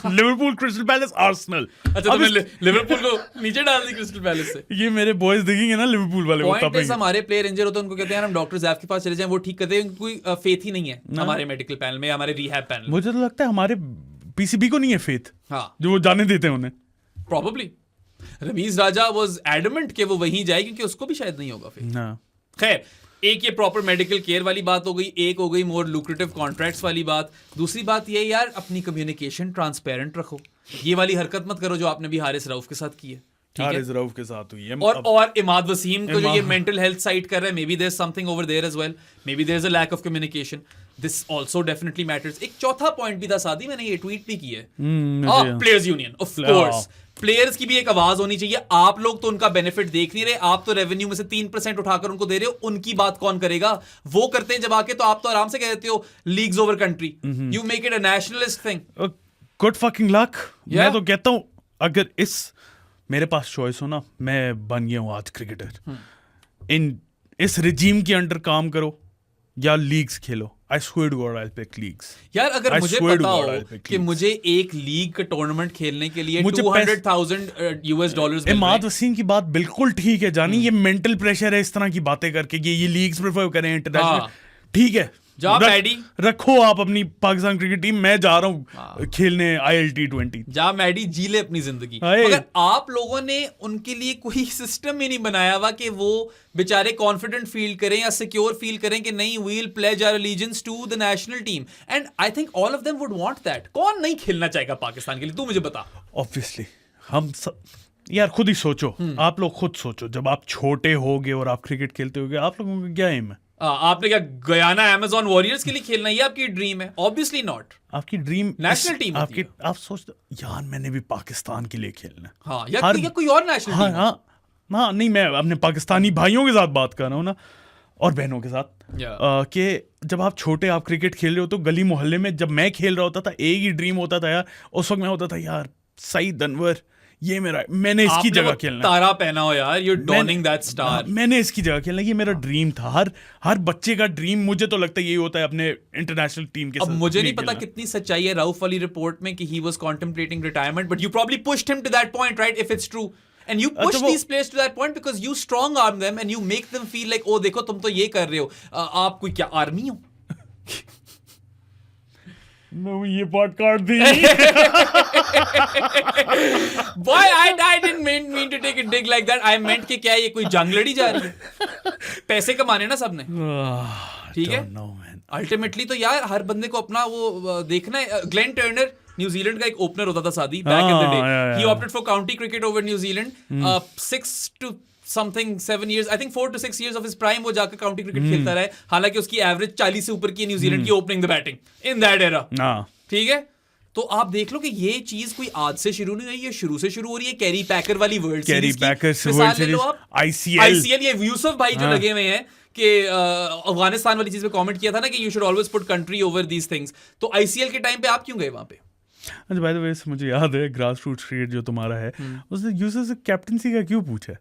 Liverpool, crystal palace, Arsenal. अच्छा, तुमने Liverpool को नीचे डाल दी क्रिस्टल पैलेस से। ये मेरे बॉयज देखेंगे ना लिवरपूल वाले, वो पॉइंट इज तपेंगे। हमारे प्लेयर इंजर होते हैं, उनको कहते हैं यार हम डॉक्टर जैफ के पास चले जाएं, वो ठीक करते हैं। उनको कोई फेथ ही नहीं है हमारे मेडिकल पैनल में, हमारे रिहैब पैनल में। मुझे तो लगता है हमारे पीसीबी को नहीं है फेथ, हाँ, जो वो जाने देते हैं उन्हें। Probably Ramiz Raja was adamant कि वो वहीं जाए, क्योंकि उसको भी शायद नहीं होगा फेथ। हाँ। खैर, एक ये प्रॉपर मेडिकल केयर वाली बात हो गई, एक हो गई मोर लुक्रेटिव कॉन्ट्रैक्ट्स वाली बात, दूसरी बात ये यार अपनी कम्युनिकेशन ट्रांसपेरेंट रखो, ये वाली हरकत मत करो जो आपने भी हारिस रऊफ के साथ की है, ठीक है? हारिस रऊफ के साथ हुई है और इमाद वसीम को जो ये मेंटल हेल्थ साइट कर रहा है, maybe there is something over there as well, maybe there is a lack of communication, this also definitely matters. एक चौथा पॉइंट भी था सादी, मैंने ये ट्वीट भी की है, players union, of course players की भी एक आवाज होनी चाहिए। आप लोग तो उनका बेनिफिट देख नहीं रहे, आप तो रेवेन्यू में से 3% उठाकर उनको दे रहे हो, उनकी बात कौन करेगा? वो करते हैं जब आके, तो आप तो आराम से कह देते हो leagues over country, you make it a nationalist thing. Good fucking luck. मैं तो कहता हूं अगर मेरे पास चॉइस हो ना, मैं बन गया हूं आज क्रिकेटर, इस रिजीम के अंडर काम करो या leagues Khelo. I swear to God I'll pick leagues. यार अगर मुझे पता हो कि मुझे एक लीग का टूर्नामेंट खेलने के लिए $200,000 इमाद वसीम की बात बिल्कुल ठीक है जानी, ये मेंटल प्रेशर है इस तरह की बातें करके कि ये लीग्स प्रेफर करें इंटरनेशनल, ठीक है, रखो आप अपनी पाकिस्तान क्रिकेट टीम, मैं जा रहा हूँ खेलने ILT20। जा मैडी, जी ले अपनी जिंदगी। मगर आप लोगों ने उनके लिए कोई सिस्टम ही नहीं बनाया हुआ कि वो बेचारे कॉन्फिडेंट फील करें या सिक्योर फील करें कि नहीं, we will pledge our allegiance to the national team, and I think all of them would want that. कौन नहीं खेलना चाहेगा पाकिस्तान के लिए, तू मुझे बता। ऑब्वियसली हम सब यार खुद ही सोचो, आप लोग खुद सोचो, जब आप छोटे होगे और आप क्रिकेट खेलते होगे, आप लोगों का क्या एम है? आपने क्या गयाना अमेज़न वॉरियर्स के लिए खेलना, ये आपकी ड्रीम है? Obviously not. आपकी ड्रीम नेशनल टीम आपकी, आप सोचते यार मैंने भी पाकिस्तान के लिए खेलना है, हाँ, या कोई और नेशनल टीम। हाँ, नहीं, मैं अपने पाकिस्तानी भाइयों के साथ बात कर रहा हूँ ना, और बहनों के साथ, कि जब आप छोटे आप क्रिकेट खेल रहे हो तो गली मोहल्ले में जब मैं खेल रहा होता था, एक ही ड्रीम होता था यार, उस वक्त मैं होता था यार सईद अनवर, ये मेरा, मैंने इसकी जगह खेलना, तारा पहना हो यार, यू डॉनिंग दैट स्टार, मैंने इसकी जगह खेलना, ये मेरा ड्रीम था। हर बच्चे का ड्रीम, मुझे तो लगता है यही होता है अपने इंटरनेशनल टीम के साथ। अब मुझे नहीं पता कितनी सच्चाई है रऊफ वाली रिपोर्ट में कि he was contemplating retirement, but you probably pushed him to that point, right? If it's true, and you push these players to that point because you strong arm them and you make them feel like, oh देखो तुम तो ये कर रहे हो, आप कोई क्या आर्मी हो? ये पार्ट काट दी। Boy, I didn't mean to take a dig like that. I meant कि क्या ये कोई जंग लड़ी जा रही है? पैसे कमाने ना सबने, ठीक है? अल्टीमेटली तो यार हर बंदे को अपना वो देखना है। ग्लेन टर्नर न्यूजीलैंड का एक ओपनर होता था सादी, back in the day, he opted for county cricket over New Zealand, 6 to something 7 years, I think 4 to 6 years of his prime वो जाकर काउंटी क्रिकेट खेलता रहा है, हालांकि उसकी एवरेज 40 से ऊपर की न्यूजीलैंड की opening the batting in that era, ठीक है? तो आप देख लो कि ये चीज कोई आज से शुरू नहीं हुई, ये शुरू से शुरू हो रही है। कैरी पैकर वाली वर्ल्ड सीरीज की, ICL, ये यूसुफ भाई जो लगे हुए हैं कि अफगानिस्तान वाली चीज पे कमेंट किया था ना कि you should always put country over these things, तो ICL के टाइम पे आप क्यों गए वहां पे? अच्छा, बाय द वे मुझे याद है ग्रास रूट क्रिकेट जो तुम्हारा है, उसने यूसुफ से कैप्टनसी का क्यों पूछा?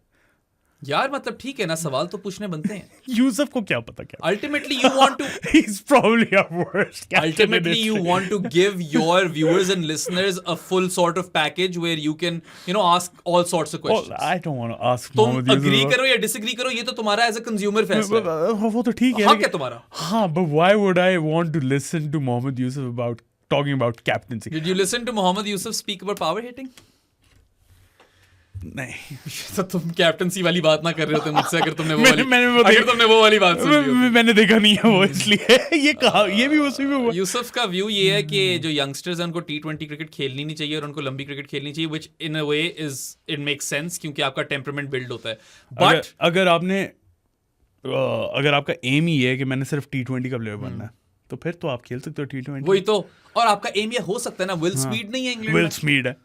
यार मतलब ठीक है ना, सवाल तो पूछने बनते हैं। यूसुफ को क्या पता क्या? Ultimately you want to he's probably a worst captain. Ultimately you want to give your viewers and listeners a full sort of package where you can, you know, ask all sorts of questions. I don't want to ask तुम agree करो या disagree करो, ये तो तुम्हारा as a consumer फैसला है। वो तो ठीक है, हाँ क्या तुम्हारा? हाँ, but why would I want to listen to Mohammad Yusuf about talking about captaincy? Did you listen to Mohammad Yusuf speak about power hitting? नहीं, तो तुम कैप्टनसी वाली बात ना कर रहे होते मुझसे, अगर तुमने वो वाली बात सुनी। मैंने देखा नहीं है वो, इसलिए ये कहा, ये भी उसी में हुआ। यूसुफ का व्यू ये है कि जो यंगस्टर्स हैं उनको T20 क्रिकेट खेलनी नहीं चाहिए और उनको लंबी क्रिकेट खेलनी चाहिए, which in a way is it makes sense क्योंकि आपका टेम्परामेंट बिल्ड होता है। बट अगर आपका एम ही है कि मैंने सिर्फ T20 का प्लेयर बनना है, तो फिर तो आप खेल सकते हो T20। वही तो, और आपका एम ये हो सकता है ना, विल स्मीड नहीं है इंग्लैंड में, विल स्मीड है,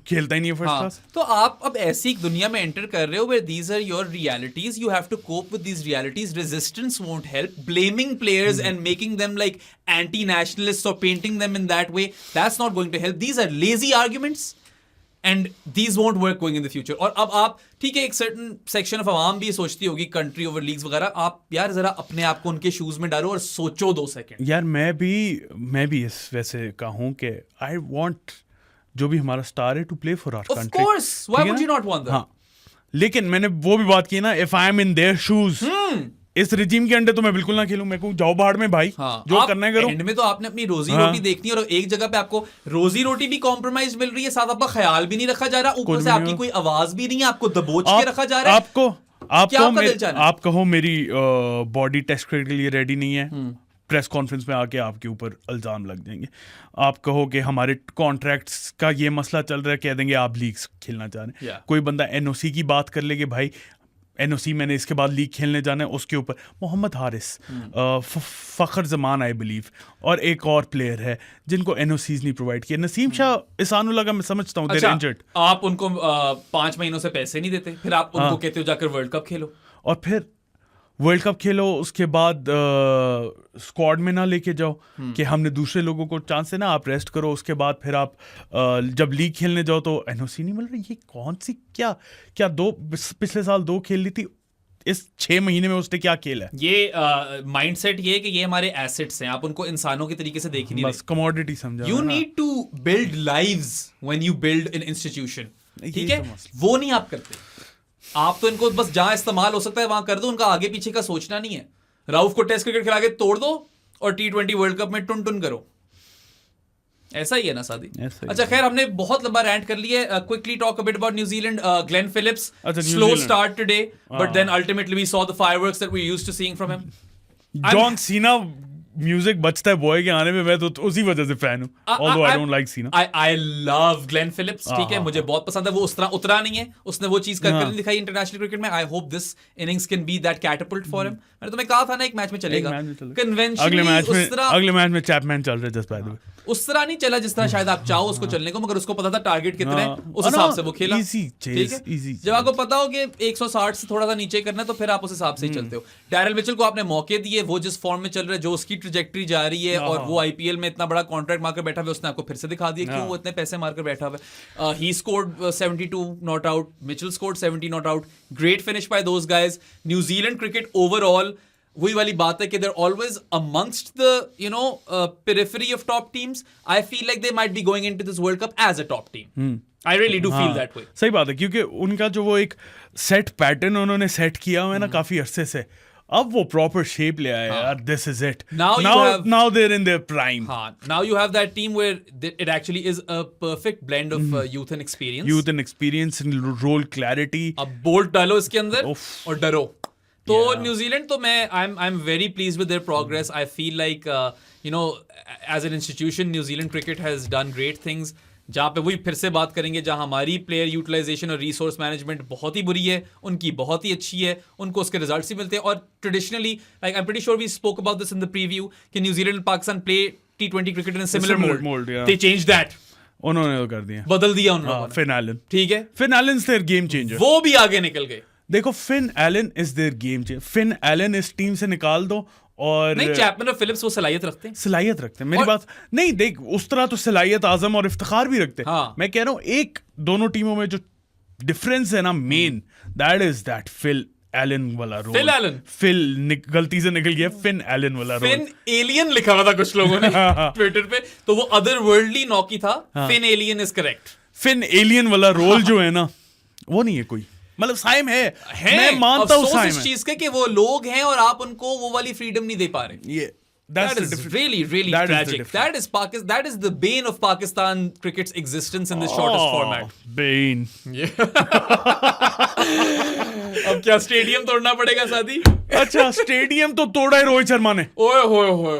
खेलता ही नहीं है फर्स्ट क्लास। तो आप अब ऐसी एक दुनिया में एंटर कर रहे हो where these are your realities, you have to cope with these realities, resistance won't help, blaming players and making them like anti-nationalists or painting them in that way, that's not going to help. These are lazy arguments and these won't work going in the future. और अब आप ठीक है, एक certain section of आवाम भी सोचती होगी country over leagues वगैरह, आप यार जरा अपने आप को उनके शूज में डालो और सोचो 2 सेकंड। यार मैं भी इस वैसे का हूँ कि I want जो भी हमारा स्टार है to play for our country. Of course, why would you not want that? हाँ, लेकिन मैंने वो भी बात की ना, if I am in their shoes, इस रिजीम के अंडर तो मैं बिल्कुल ना खेलूं, मैं कहूं जाओ बाहर में भाई, जो करना है करो। एंड में तो आपने अपनी रोजी रोटी देखनी है, और एक जगह पे आपको रोजी रोटी भी कॉम्प्रोमाइज मिल रही है, साथ आपका ख्याल भी नहीं रखा जा रहा, ऊपर से आपकी कोई आवाज भी नहीं है, आपको दबोच के रखा जा रहा है। क्या आपका दिल चाह रहा है? आप कहो मेरी बॉडी टेस्ट क्रिकेट के लिए रेडी नहीं है, प्रेस कॉन्फ्रेंस में आके आपके ऊपर इल्जाम लग जाएंगे। आप कहो कि हमारे कॉन्ट्रैक्ट्स का ये मसला चल रहा है, कह देंगे आप लीग खेलना चाह रहे हैं। Yeah. कोई बंदा एनओसी की बात कर लेगे, भाई एनओसी मैंने इसके बाद लीग खेलने जाना है, उसके ऊपर मोहम्मद हारिस, फखर जमान आई बिलीव, और एक और प्लेयर है जिनको एनओसीज नहीं प्रोवाइड किए। नसीम शाह इसानुल्लाह का मैं समझता हूँ, अच्छा, इंजर्ड, आप उनको 5 महीनों से पैसे नहीं देते, फिर आप उनको कहते हो जाकर वर्ल्ड कप खेलो। और फिर वर्ल्ड कप खेलो, उसके बाद स्क्वाड में ना लेके जाओ कि हमने दूसरे लोगों को चांस देना, आप रेस्ट करो। उसके बाद फिर आप जब लीग खेलने जाओ तो एनओसी नहीं मिल रही। ये कौन सी क्या पिछले साल 2 खेल ली थी, इस 6 महीने में उसने क्या खेला है? ये माइंडसेट ये है कि ये हमारे एसेट्स हैं, आप उनको इंसानों के तरीके से देख ही नहीं बस कमोडिटी समझा। You need to build lives when you build an institution, ठीक है? तो वो नहीं आप करते। आप तो इनको बस जहां इस्तेमाल हो सकता है वहां कर दो, उनका आगे पीछे का सोचना नहीं है। राउफ को टेस्ट क्रिकेट खिला के तोड़ दो और T20 वर्ल्ड कप में टुन टुन करो। ऐसा ही है ना सादी। अच्छा खैर, हमने बहुत लंबा रैंट कर लिया। Quickly talk a bit about New Zealand. Glenn Phillips slow start today, but then ultimately we saw the fireworks that we used to seeing from him. John Cena music बचता है बॉय के आने में, मैं तो उसी वजह से फैन हूं, ऑल्दो आई डोंट लाइक सीना। आई लव ग्लेन फिलिप्स, ठीक है, मुझे बहुत पसंद है। वो उस तरह उतरा नहीं है, उसने वो चीज करके नहीं दिखाई इंटरनेशनल क्रिकेट में। I hope this innings can be that catapult for him. मैंने तुम्हें कहा था ना एक मैच में चलेगा, कन्वेंशनली अगले मैच में चैपमैन चल रहा है, जस्ट बाय द वे। उस तरह नहीं चला जिस तरह शायद आप चाहो उसको चलने को, मगर उसको पता था टारगेट कितने हैं, उस हिसाब से वो खेला। ठीक है, जब आपको पता हो कि 160 से थोड़ा सा नीचे करना है तो फिर आप उस हिसाब से ही चलते हो। डैरिल मिचेल को आपने मौके दिए, वो जिस फॉर्म में चल रहा है, जो उसकी ट्रैजेक्टरी जा रही है, और वो आईपीएल में इतना बड़ा कॉन्ट्रैक्ट मारकर बैठा हुआ है, उसने आपको फिर से दिखा दिया क्यों वो इतने पैसे मारकर बैठा हुआ है। He scored 72 not out, Mitchell scored 70 not out. Great finish by those guys. New Zealand cricket overall वही वाली बात है कि they're always amongst the periphery of top teams. I feel like they might be going into this World Cup as a top team. I really do feel that way. सही बात है, क्योंकि उनका जो वो एक सेट पैटर्न उन्होंने set किया हुआ है ना काफी अरसे से, अब वो प्रॉपर शेप ले आया यार। This is it. Now they're in their prime. Now you have that team where it actually is a perfect blend of youth and experience. Youth and experience and role clarity. अब Boult डालो इसके अंदर और डरो। तो New Zealand तो मैं I am very pleased with their progress. I feel like as an institution New Zealand cricket has done great things. जहाँ पे वही फिर से बात करेंगे, जहाँ हमारी प्लेयर यूटिलाइजेशन और रिसोर्स मैनेजमेंट बहुत ही बुरी है, उनकी बहुत ही अच्छी है, उनको उसके रिजल्ट्स ही मिलते हैं। और traditionally like I am pretty sure we spoke about this in the preview कि New Zealand and Pakistan play T20 cricket in similar mode. They change that, उन्होंने कर दिया, बदल दिया उन्होंने। फिन एलन, ठीक है, Finn Allen is their game changer. वो भी आगे निकल गए। देखो Finn Allen is their game changer. Finn Allen इस टीम से निकाल दो और नहीं, चैपमैन और फिलिप्स वो सलाहियत रखते हैं, मेरी बात नहीं, देख उस तरह तो सलाहियत आजम और इफ्तिखार भी रखते हैं। मैं कह रहा हूँ एक दोनों टीमों में जो डिफरेंस है ना main, that is that Phil Allen वाला रोल। फिल एलन, फिल गलती से निकल गया, फिन एलन वाला रोल। फिन एलियन लिखा हुआ था कुछ लोगों ने ट्विटर पे, तो वो अदर वर्ल्डली नौकी था। Finn alien is correct. Finn alien वाला रोल जो है ना वो नहीं है कोई, मतलब साइम है। मैं मानता हूं साइम इस चीज के कि वो लोग हैं और आप उनको वो वाली फ्रीडम नहीं दे पा रहे। ये that is really tragic. That is the bane of Pakistan cricket's existence in this shortest format. Bane. अब क्या स्टेडियम तोड़ना पड़ेगा सादी? अच्छा, स्टेडियम तो तोड़ा है रोहित शर्मा ने। ओए होए।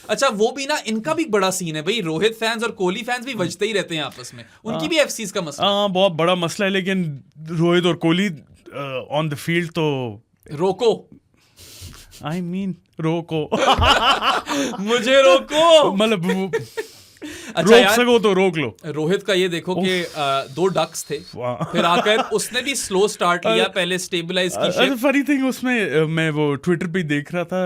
अच्छा, वो भी ना, इनका भी बड़ा सीन है भाई। रोहित फैंस और कोहली फैंस भी बजते ही रहते हैं आपस में, उनकी भी एफसीज का मसला। बहुत बड़ा मसला है, लेकिन रोहित और कोहली ऑन द फील्ड तो रोको। I mean, रोको। मुझे रोको, मतलब अच्छा रोक सको तो रोक लो। रोहित का ये देखो कि 2 डक्स थे, फिर आकर उसने भी स्लो स्टार्ट लिया, पहले स्टेबलाइज की शिप। फनी थिंग उसमें मैं वो ट्विटर पे देख रहा था,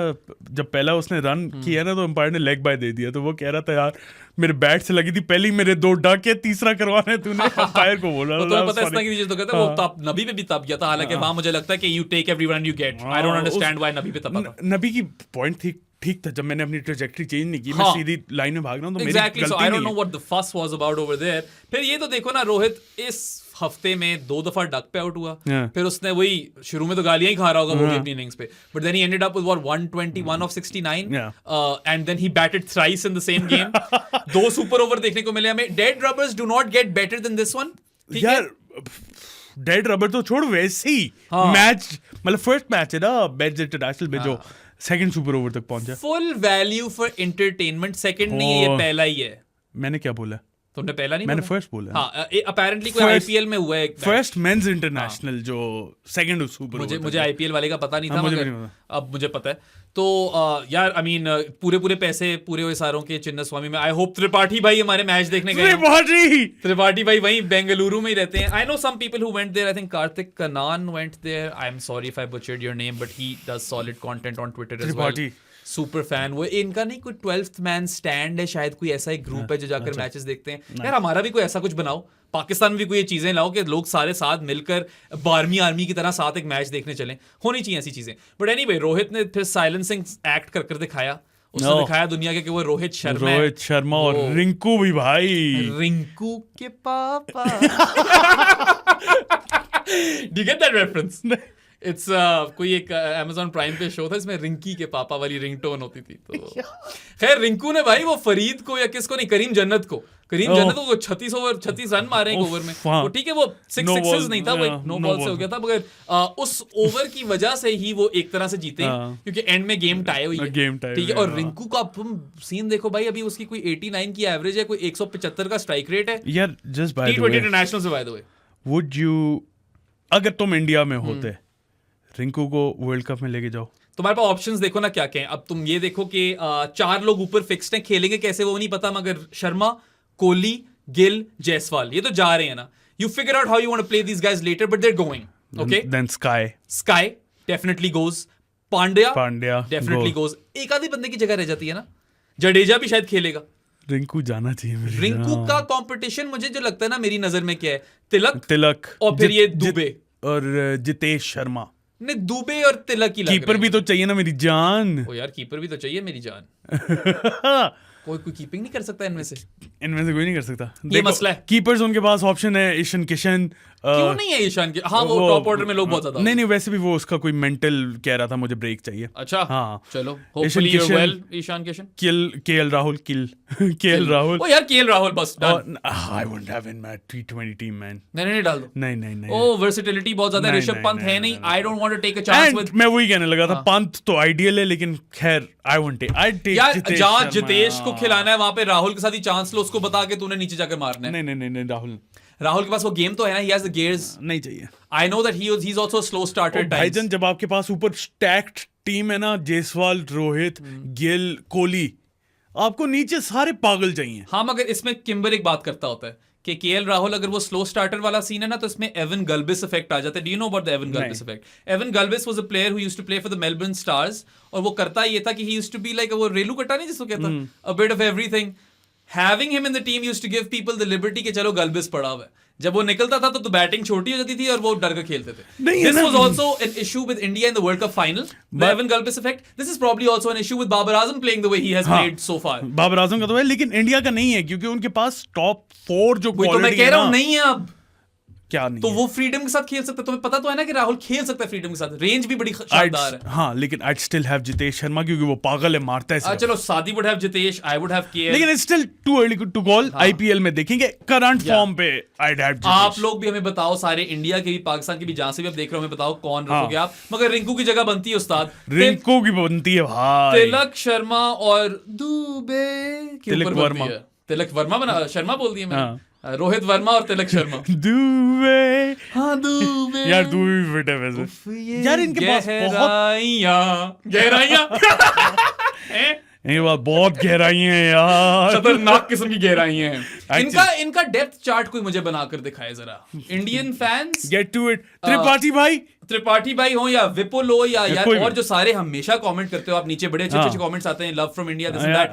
जब पहला उसने रन किया ना तो अंपायर ने लेग बाय दे दिया, तो वो कह रहा था यार मेरे बैट से लगी थी पहले मेरे 2 डक है, तीसरा करवाना है तूने। अंपायर को बोला तो पता है इस तरह की चीज तो कहता है वो तब नबी पे भी तब गया था। हालांकि वहां मुझे लगता है कि you take everyone you get. I don't understand why Nabi पे तब था। नबी की पॉइंट ठीक था, जब मैंने अपनी ट्रैजेक्टरी चेंज नहीं की, मैं सीधी लाइन में भाग रहा हूं, तो मेरी गलती नहीं है। I don't know what the फस वाज अबाउट ओवर देयर। फिर ये तो देखो ना, रोहित इस हफ्ते में 2 दफा डक पे आउट हुआ। फिर उसने वही शुरू में तो गालियां ही खा रहा होगा वो अपनी इनिंग्स पे, but then he ended up with 121 of 69 and then he batted thrice in the same game. 2 super over देखने को मिले हमें। Dead rubbers do not get better than this one. यार डेड रबर तो छोड़, वैसे ही मैच, मतलब फर्स्ट मैच है ना बेस्ट इंटरनेशनल में जो सेकंड सुपर ओवर तक पहुंचा। Full value for entertainment, second नहीं है, ये पहला ही है। मैंने क्या बोला? तुमने पहला नहीं मैंने बोला? फर्स्ट बोला। हाँ, अपेरेंटली कोई आईपीएल में हुआ है फर्स्ट मेंस इंटरनेशनल जो सेकंड सुपर ओवर। मुझे आईपीएल वाले का पता नहीं था, मुझे मगर भी नहीं पता। अब मुझे पता है। तो यार आई मीन पूरे पैसे पूरे हुए सारों के चिन्ना स्वामी में। आई होप त्रिपाठी भाई हमारे मैच देखने गए। त्रिपाठी भाई वहीं बेंगलुरु में ही रहते हैं। I know some people who went there, I think Kartik Kanan went there. I am sorry if I butchered your name, but he does solid content on Twitter as well. Super fan वो। इनका नहीं कोई 12th मैन स्टैंड है शायद, कोई ऐसा एक group है जो जाकर मैचेस देखते हैं। यार हमारा भी कोई ऐसा कुछ बनाओ, पाकिस्तान में भी कोई ये चीजें लाओ कि लोग सारे साथ मिलकर 12वीं आर्मी की तरह साथ एक मैच देखने चलें। होनी चाहिए ऐसी चीजें। बट एनीवे, रोहित ने फिर साइलेंसिंग एक्ट कर दिखाया। उसने दिखाया दुनिया के कि वो रोहित शर्मा और रिंकू भी भाई, रिंकू के पापा। Do you get that reference? It's कोई एक Amazon प्राइम पे शो था, इसमें रिंकी के पापा वाली रिंगटोन होती थी। तो खैर रिंकू ने भाई वो फरीद को या किसको नहीं, करीम जन्नत को 36 रन मारे एक ओवर में। वो ठीक है, वो 6 सिक्सेस नहीं था, वो एक नो बॉल से हो गया था, मगर उस ओवर की वजह से ही वो एक तरह से जीते, क्योंकि एंड में गेम टाई हुई है। ठीक है, और रिंकू का तुम सीन देखो भाई, अभी उसकी कोई 89 की एवरेज है, कोई 175 का स्ट्राइक रेट है यार। Just by the way, T20 international से by the way, would you, अगर तुम इंडिया में होते, रिंकू को वर्ल्ड कप में लेके जाओ? तुम्हारे पास ऑप्शंस देखो ना क्या क्या है। अब तुम ये देखो कि 4 लोग ऊपर फिक्स्ड हैं, खेलेंगे कैसे वो नहीं पता, मगर शर्मा, कोहली, गिल, जायसवाल ये तो जा रहे हैं ना। You figure out how you want to play these guys later, but they are going. Okay, then Sky definitely goes, Pandya definitely goes. एक आधी बंदे की जगह रह जाती है ना, जडेजा भी शायद खेलेगा। रिंकू जाना चाहिए। रिंकू का कंपटीशन मुझे जो लगता है ना मेरी नजर में क्या है, तिलक और फिर ये दुबे और जितेश शर्मा। ने दुबे और तिलक ही लग कीपर भी तो चाहिए ना मेरी जान। ओ यार, कीपर भी तो चाहिए मेरी जान। कोई कीपिंग नहीं कर सकता इनमें से कोई नहीं कर सकता। ये मसला है। कीपर्स उनके पास ऑप्शन है ईशान किशन। क्यों नहीं है ईशान के? हाँ, वो टॉप ऑर्डर में लोग बहुत ज्यादा। नहीं, वैसे भी वो उसका कोई मेंटल कह रहा था, मुझे ब्रेक चाहिए। अच्छा, हाँ चलो, hopefully you are well Ishan Kishan. KL Rahul oh यार, केएल राहुल बस done. I won't have in my T20 team man. नहीं डाल दो। नहीं। ओ वर्सेटिलिटी बहुत ज्यादा है। ऋषभ पंत है नहीं। I don't want to take a chance with. मैं वही कहने लगा था, पंत तो आइडियल है, लेकिन खैर आई वोंट टेक यार, जहां जितेश को खिलाना है वहां पे राहुल के साथ ही चांस लो, उसको बता के तूने नीचे जाकर मारना है। नहीं, राहुल के पास वो गेम तो है ना, he has the gears। नहीं चाहिए। I know that he's also a slow starter at times। भाईजान, जब आपके पास ऊपर स्टैक्ड टीम है ना, जायसवाल, रोहित, गिल, कोहली, आपको नीचे सारे पागल चाहिए। हाँ, मगर इसमें किम्बर एक बात करता होता है कि केएल राहुल अगर वो स्लो स्टार्टर वाला सीन है ना, तो इसमें एवन गल्बिस इफेक्ट आ जाता है। Do you know about the Evan Gulbis effect? Evan Gulbis was a player who used to play for the Melbourne Stars, और वो करता ये था कि he used to be like, वो रेलू कट्टा नहीं जिसको कहता, a bit of everything. Having him in the team used to give people the liberty कि चलो गल्बिस पड़ा हुआ है। जब वो निकलता था तो बैटिंग छोटी हो जाती थी और वो डर कर खेलते थे। This was also an issue with India in the World Cup final, the Evan Gulbis effect. This is probably also an issue with Babar Azam playing the way he has played so far. Babar Azam का तो है, लेकिन India का नहीं है, क्योंकि उनके पास top 4 जो क्वालिटी है ना। तो मैं कह रहा हूँ नहीं है अब। क्या नहीं तो वो फ्रीडम के साथ खेल सकता है। तुम्हें पता तो है ना कि राहुल खेल सकता है फ्रीडम के साथ, रेंज भी बड़ी शानदार है। हाँ, लेकिन I'd still have Jitesh Sharma, क्योंकि वो पागल है, मारता है। चलो, सादी would have Jitesh, I would have KL, लेकिन it's still too early to call। IPL में देखेंगे करंट फॉर्म पे I'd have जितेश। आप लोग भी हमें बताओ, सारे इंडिया के भी, पाकिस्तान के भी, जहां से भी आप देख रहे हो, हमें बताओ कौन रखोगे आप। मगर रिंकू की जगह बनती है उस्ताद, रिंकू की बनती है भाई, तिलक शर्मा और दुबे के ऊपर बनती है। तिलक वर्मा बना, शर्मा बोल दिया मैंने। रोहित वर्मा और तिलक शर्मा। दुबे, हाँ दुबे यार, दुबे भी फिट है वैसे। यार इनके पास गहराइयां इनके पास बहुत गहराइयां हैं यार, खतरनाक किस्म की गहराइयां हैं। इनका डेप्थ चार्ट कोई मुझे बनाकर दिखाए जरा। Indian fans get to it. Tripathi भाई हो या विपुल हो या यार, और जो सारे हमेशा कमेंट करते हो आप नीचे, बड़े अच्छे कमेंट्स आते हैं, love from India, this and that.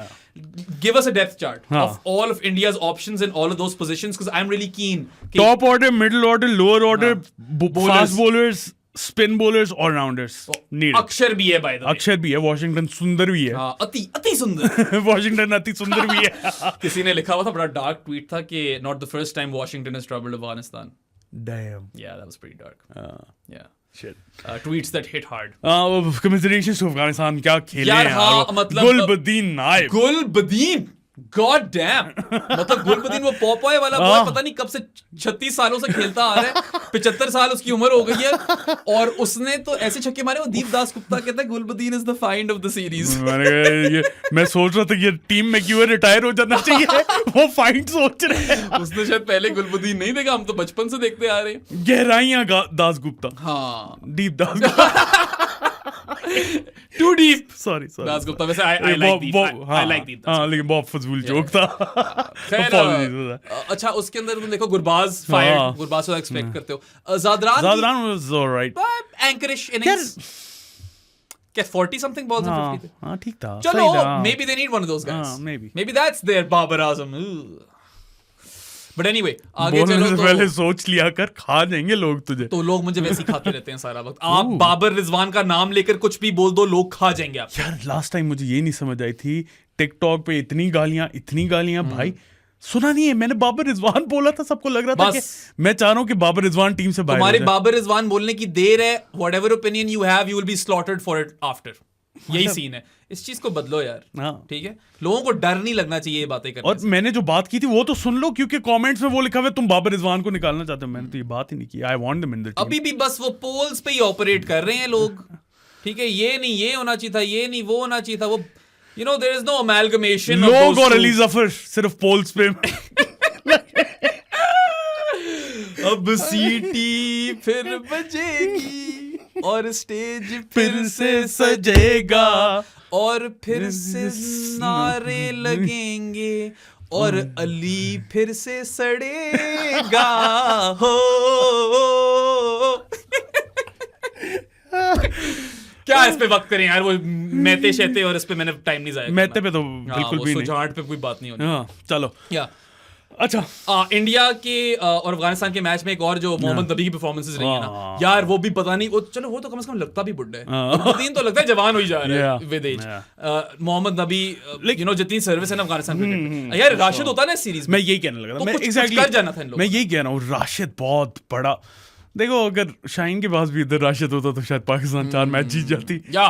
Give us a depth chart of all of India's options in all of those positions, because I am really कीन। Top order, middle order, lower order, fast bowlers, spin bowlers, allrounders. अक्षर भी है, bye the वे। अक्षर भी है, Washington सुंदर भी है। अति सुंदर। वॉशिंगटन अति सुंदर भी है। किसी ने लिखा हुआ था, बड़ा डार्क ट्वीट था कि not the first time Washington has troubled Afghanistan. Damn. Yeah, that was pretty dark. Yeah. Shit. Tweets that hit hard. Commiserations to Afghanistan, क्या खेले यार, हाँ, मतलब गुलबदीन नाइब। गुलबदीन गॉड डैम, मतलब गुलबदीन वो पॉपॉय वाला बॉय पता नहीं कब से 36 सालों से खेलता आ रहा है, 75 साल उसकी उम्र हो गई है और उसने तो ऐसे छक्के मारे। वो दीप दास गुप्ता कहता है Gulbadin is the find of the series. मैं सोच रहा था कि टीम में क्यों रिटायर हो जाना चाहिए, वो फाइंड सोच रहे हैं। उसने शायद पहले गुलबदीन नहीं देखा, हम तो बचपन से देखते आ रहे हैं। गहराइयां दास गुप्ता, हाँ दीप दास to deep sorry Das Gupta. वैसे I like Deep, I like दीप। हाँ, लेकिन बहुत फजूल जोक था। खैर, अच्छा उसके अंदर तुम देखो गुरबाज फायर्ड, गुरबाज को एक्सपेक्ट करते हो। ज़ादरान वाज ऑलराइट, एंकरिश इनिंग्स, क्या 40 समथिंग बॉल्स इन 50 थे। हाँ ठीक था, चलो maybe they need one of those guys, maybe that's their Babar Azam. But anyway आगे चलो तो पहले सोच लिया कर, खा जाएंगे लोग तुझे। तो लोग मुझे वैसे ही खाते रहते हैं सारा वक्त। आप बाबर रिजवान का नाम लेकर कुछ भी बोल दो, लोग खा जाएंगे आप। यार लास्ट टाइम मुझे ये नहीं समझ आई थी, टिकटॉक पे इतनी गालियां भाई सुना नहीं है मैंने। बाबर रिजवान बोला था, सबको लग रहा था कि मैं चाह रहा हूं कि बाबर रिजवान टीम से बाहर। तुम्हारे बाबर रिजवान बोलने की देर है, whatever opinion you have you will be slaughtered for it after. यही सीन है, इस चीज को बदलो यार। ठीक है, लोगों को डर नहीं लगना चाहिए ये बातें करने और मैंने जो बात की थी वो तो सुन लो, क्योंकि कमेंट्स में वो लिखा हुआ है तुम बाबर रिजवान को निकालना चाहते हो। मैंने तो ये बात ही नहीं की। I want them in the team. अभी भी बस वो पोल्स पे ही ऑपरेट कर रहे हैं लोग। ठीक है, ये नहीं ये होना चाहिए था, ये नहीं वो होना चाहिए था, वो you know there is no amalgamation. लोग और अली जफर सिर्फ पोल्स पे। अब सीटी फिर बजेगी और स्टेज फिर से सजेगा और फिर से नारे लगेंगे और अली फिर से सड़ेगा हो। क्या इस पे वक्त करें यार, वो मैते शहते और इस पे मैंने टाइम नहीं जाया। मैते पे तो बिल्कुल भी नहीं, सुझाट पे कोई बात नहीं होनी। हाँ चलो या अच्छा इंडिया के और अफगानिस्तान के मैच में एक और जो मोहम्मद नबी की परफॉर्मेंसेस रही है ना यार, वो भी पता नहीं, वो चलो वो तो कम से कम लगता भी बुड्ढा है, दिन तो लगता है जवान हो ही जा रहा है with as. Mohammad Nabi you know जितनी सर्विस है ना अफगानिस्तान क्रिकेट, यार राशिद होता ना इस सीरीज में, मैं यही कहने लगा था, तो मैं कुछ एग्जैक्टली कर जाना था इन लोगों। मैं यही कह रहा हूँ, राशिद बहुत बड़ा। देखो अगर शाहीन के पास भी इधर राशिद होता तो शायद पाकिस्तान 4 मैच जीत जाती। या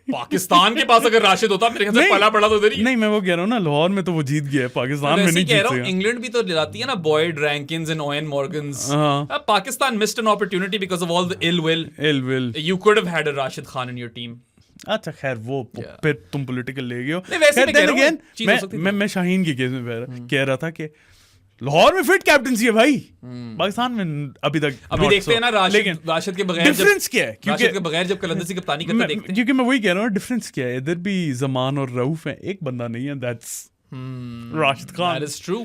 पाकिस्तान के पास अगर राशिद होता मेरे ख्याल से पला पड़ा तो उधर ही। नहीं मैं वो कह रहा हूँ ना, लाहौर में तो वो जीत गया है, पाकिस्तान में नहीं जीत सका। इंग्लैंड भी तो दिलाती है ना Boyd Rankins and Eoin Morgans. Pakistan missed an opportunity because of all the ill will. You could have had a Rashid Khan in your team. अच्छा खैर वो फिर तुम पॉलिटिकल ले गए हो। वैसे मैं शाहीन के केस में कह रहा था कि लाहौर में फिट कैप्टनसी है भाई, पाकिस्तान में अभी देखते हैं ना राशिद के बगैर डिफरेंस क्या है, क्योंकि के बगैर जब कलंदर से कप्तानी करते देखते हैं। क्योंकि मैं वही कह रहा हूँ डिफरेंस क्या है, इधर भी जमान और रऊफ है, एक बंदा नहीं है, that's Rashid Khan. That is true.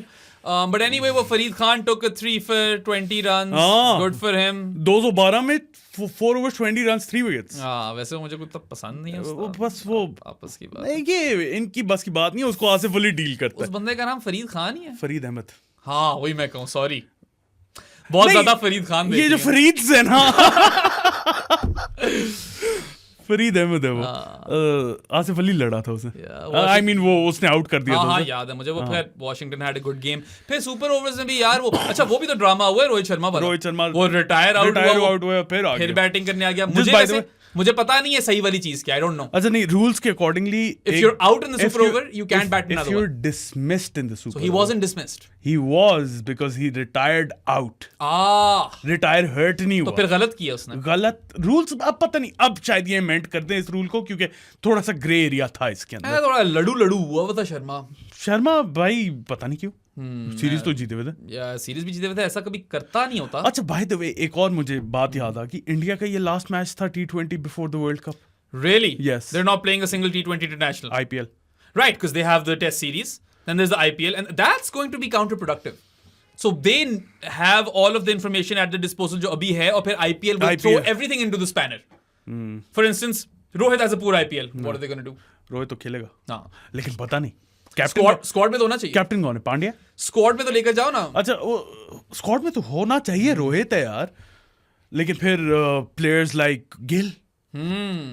But anyway, वो Farid Khan took a 3 for 20 runs. Good for him. 212 में 4 overs 20 runs 3 wickets. वैसे मुझे कुछ पसंद नहीं है वो बस वो आपस की बात। नहीं, ये इनकी बस की बात नहीं है, उसको आसिफ अली डील करता है। उस बंदे का नाम फरीद खान ही है। फरीद अहमद। हाँ वही मैं कहूँ, सॉरी बहुत ज्यादा फरीद खान। ये जो फरीद से ना फरीद अहमद है वो, आसिफ अली लड़ा था उसे। आई मीन वो उसने आउट कर दिया था। हाँ याद है मुझे वो। फिर Washington had a good game, फिर सुपर ओवर्स में भी यार वो अच्छा वो भी तो ड्रामा हुआ है रोहित शर्मा वो रिटायर आउट हुआ फिर बैटिंग करने आ गया। मुझे पता नहीं है सही वाली चीज क्या, आई डोंट नो। अच्छा नहीं, रूल्स के accordingly if you are out in the super over you can bat another one. If you are dismissed in the super, so he wasn't dismissed, he was because he retired out. Retire hurt नहीं हुआ, तो फिर गलत किया उसने। गलत rules, अब पता नहीं, अब शायद ये अमेंड कर दें इस रूल को, क्योंकि थोड़ा सा ग्रे एरिया था इसके अंदर। थोड़ा लड़ू हुआ था शर्मा भाई, पता नहीं क्यों। सीरीज तो जीते हुए थे, सीरीज भी जीते हुए थे, ऐसा कभी करता नहीं होता। अच्छा बाय द वे एक और मुझे बात याद आ कि इंडिया का ये लास्ट मैच था T20 before the world cup. Really? Yes. They're not playing a single T20 international. IPL. Right, because they have the test series, then there's the IPL, and that's going to be counterproductive. So they have all of the information at their disposal जो अभी है, और फिर IPL will throw everything into the spanner. For instance, Rohit has a poor IPL. What are they going to do? Rohit तो खेलेगा, हाँ, लेकिन पता नहीं। स्क्वाड में तो होना चाहिए। कैप्टन कौन है? पांड्या। स्क्वाड में तो लेकर जाओ ना। अच्छा वो स्क्वाड में तो होना चाहिए, रोहित है यार, लेकिन फिर players like Gill,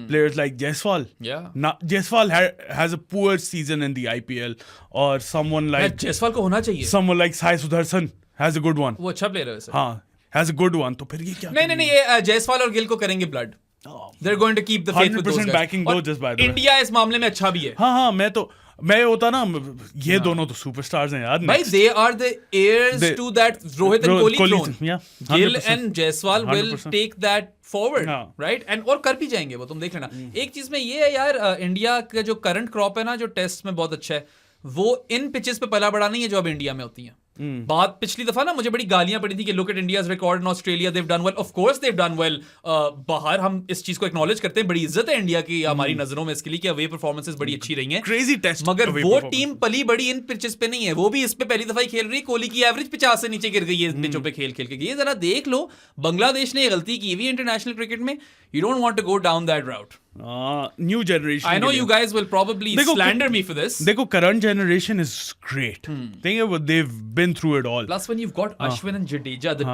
players like Jaiswal. Yeah. Jaiswal has a poor season in the IPL, or someone like Jaiswal को होना चाहिए. someone like Sai Sudarshan has a good one. वो अच्छा प्लेयर है वैसे. हाँ, has a good one. तो फिर ये क्या? नहीं ये जायसवाल और गिल को करेंगे blood. They're going to keep the faith with those guys. backing though, just by the way. India इस मामले में अच्छा भी है. हाँ मैं तो मैं होता ना, ये दोनों तो सुपरस्टार्स हैं यार। भाई they are the heirs They- to that Rohit and Kohli throne. yeah, Gill 100%. and Jaiswal will 100%. take that forward, हाँ. right? And और कर भी जाएंगे वो, तुम देख लेना। एक चीज में ये है यार, इंडिया का जो करंट क्रॉप है ना, जो टेस्ट में बहुत अच्छा है, वो इन पिचेस पे पला बड़ा नहीं है जो अब इंडिया में होती हैं। बात पिछली दफा ना मुझे बड़ी गालियां पड़ी थी कि look at India's record in Australia, they've done well. Of course they've done well. बाहर हम इस चीज को एक्नॉलेज करते हैं, बड़ी इज्जत है इंडिया की हमारी नजरों में इसके लिए कि अवे परफॉर्मेंसेस बड़ी अच्छी रही हैं। Crazy test. मगर वो टीम पली बड़ी इन पिचेस पे नहीं है, वो भी इस पे पहली दफा ही खेल रही है। कोहली की एवरेज 50 से नीचे गिर गई है पिचों पे खेल खेल के। ये जरा देख लो, बांग्लादेश ने ये गलती की हुई इंटरनेशनल क्रिकेट में। You don't want to go down that route. New generation. I know you guys will probably slander me for this. देखो current generation is great. Think वो they've been through it all. Plus when you've got Ashwin and Jadeja, the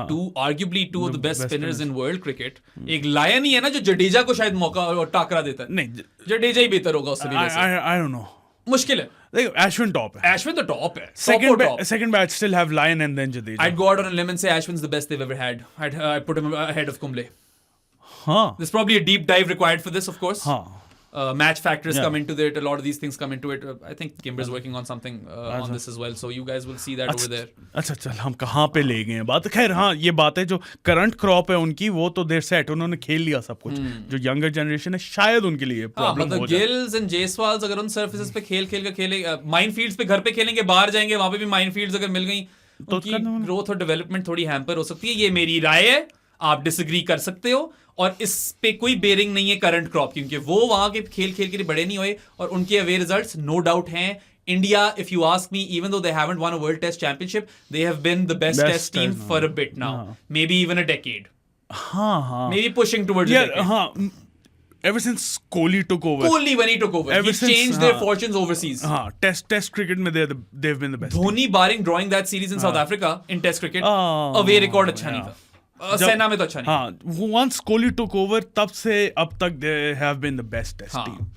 arguably two of the best spinners in world cricket. एक lion ही है ना जो जडेजा को शायद मौका और टाकरा देता है। नहीं, जडेजा ही बेहतर होगा उससे भी वैसे। I don't know. मुश्किल है। देखो Ashwin top है। Ashwin the top है। Second batch still have Lyon and then Jadeja. I'd go out on a limb and say Ashwin's the best they've ever had. I'd put him ahead of Kumble. हाँ There's probably a deep dive required for this, of course. हाँ Match factors Yeah. come into it. A lot of these things come into it. I think Kimber's working on something on this as well. So you guys will see that over there. अच्छा चल, हम कहाँ पे ले गए हैं बात। खैर हाँ, ये बात है जो करंट क्रॉप है उनकी, वो तो देर सेट, उन्होंने खेल लिया सब कुछ। जो यंगर जनरेशन है शायद उनके लिए प्रॉब्लम मतलब हो जाए। गिल्स एंड जेसवाल्स अगर उन सर्फेसेस पे खेल खेल कर खेले, माइन फील्ड्स पे घर पे खेलेंगे, बाहर जाएंगे वहां पे भी माइन फील्ड्स अगर मिल गई तो उनकी ग्रोथ और डेवलपमेंट थोड़ी हैम्पर हो सकती है। ये मेरी राय है, आप डिसएग्री कर सकते हो। और इस पे कोई बेरिंग नहीं है करंट क्रॉप, क्योंकि वो वहां के खेल खेल के बड़े नहीं हुए और उनके अवे रिजल्ट्स नो डाउट हैं। India, if you ask me, even though they haven't won a World Test Championship, they have been the best Test team for a bit now. Maybe even a decade. हाँ हाँ Maybe pushing towards a decade. हाँ, ever since Kohli took over. Kohli when he took over, Ever he since, changed their fortunes overseas. हाँ, test cricket में they've been the best. Dhoni barring drawing that series in South Africa in Test cricket, away record अच्छा नहीं था। सेना में तो अच्छा नहीं। हाँ, once Kohli took over, तब से अब तक they have been the best Test team.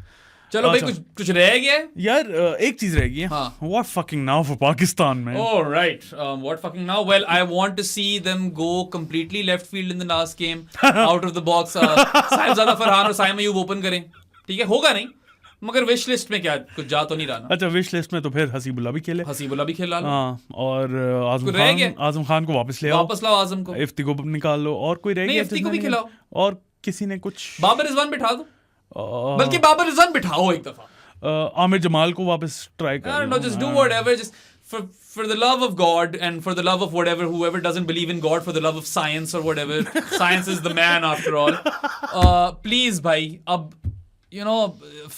चलो भाई, कुछ रह गया है यार। एक चीज रह गई है। हाँ. What fucking now for Pakistan, man? Oh right, what fucking now? Well, I want to see them go completely left field in the last game, out of the box. Sahibzada Farhan और साइम अयूब ओपन करें, ठीक है, होगा नहीं, मगर विश लिस्ट में क्या कुछ जा तो नहीं रहा ना। अच्छा, विश लिस्ट में तो फिर हसीबुल्ला भी खेले। हसीबुल्ला भी खेला लो। हाँ, और रह आजम खान को वापस ले आओ, वापस लाओ आजम को, इफ्ती को निकाल लो, और कोई रह नहीं गया इफ्ती को भी खिलाओ, और किसी ने कुछ, बाबर रिजवान बिठा दो, बल्कि बाबर रिजवान बिठाओ एक दफा, आमिर जमाल को वापस ट्राई कर लो, just do whatever, just for the love of God and for the love of whoever doesn't believe in God, for the love of science or whatever, science is the man after all. Please bhai, ab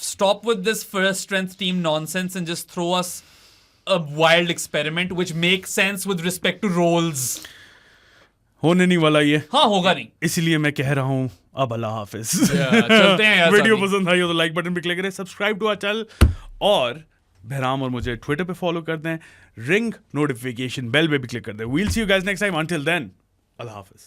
stop with this first strength team nonsense and just throw us a wild experiment which makes sense with respect to roles. होने नहीं वाला ये। हाँ, होगा नहीं, इसलिए मैं कह रहा हूँ अब अल्लाह हाफिज। चलते हैं यार। वीडियो पसंद आई हो तो लाइक बटन पे क्लिक करें, सब्सक्राइब टू आवर चैनल, और बहराम और मुझे ट्विटर पे फॉलो कर दें, रिंग नोटिफिकेशन बेल पे भी क्लिक कर दें। We'll see you guys next time, until then अल्लाह हाफिज।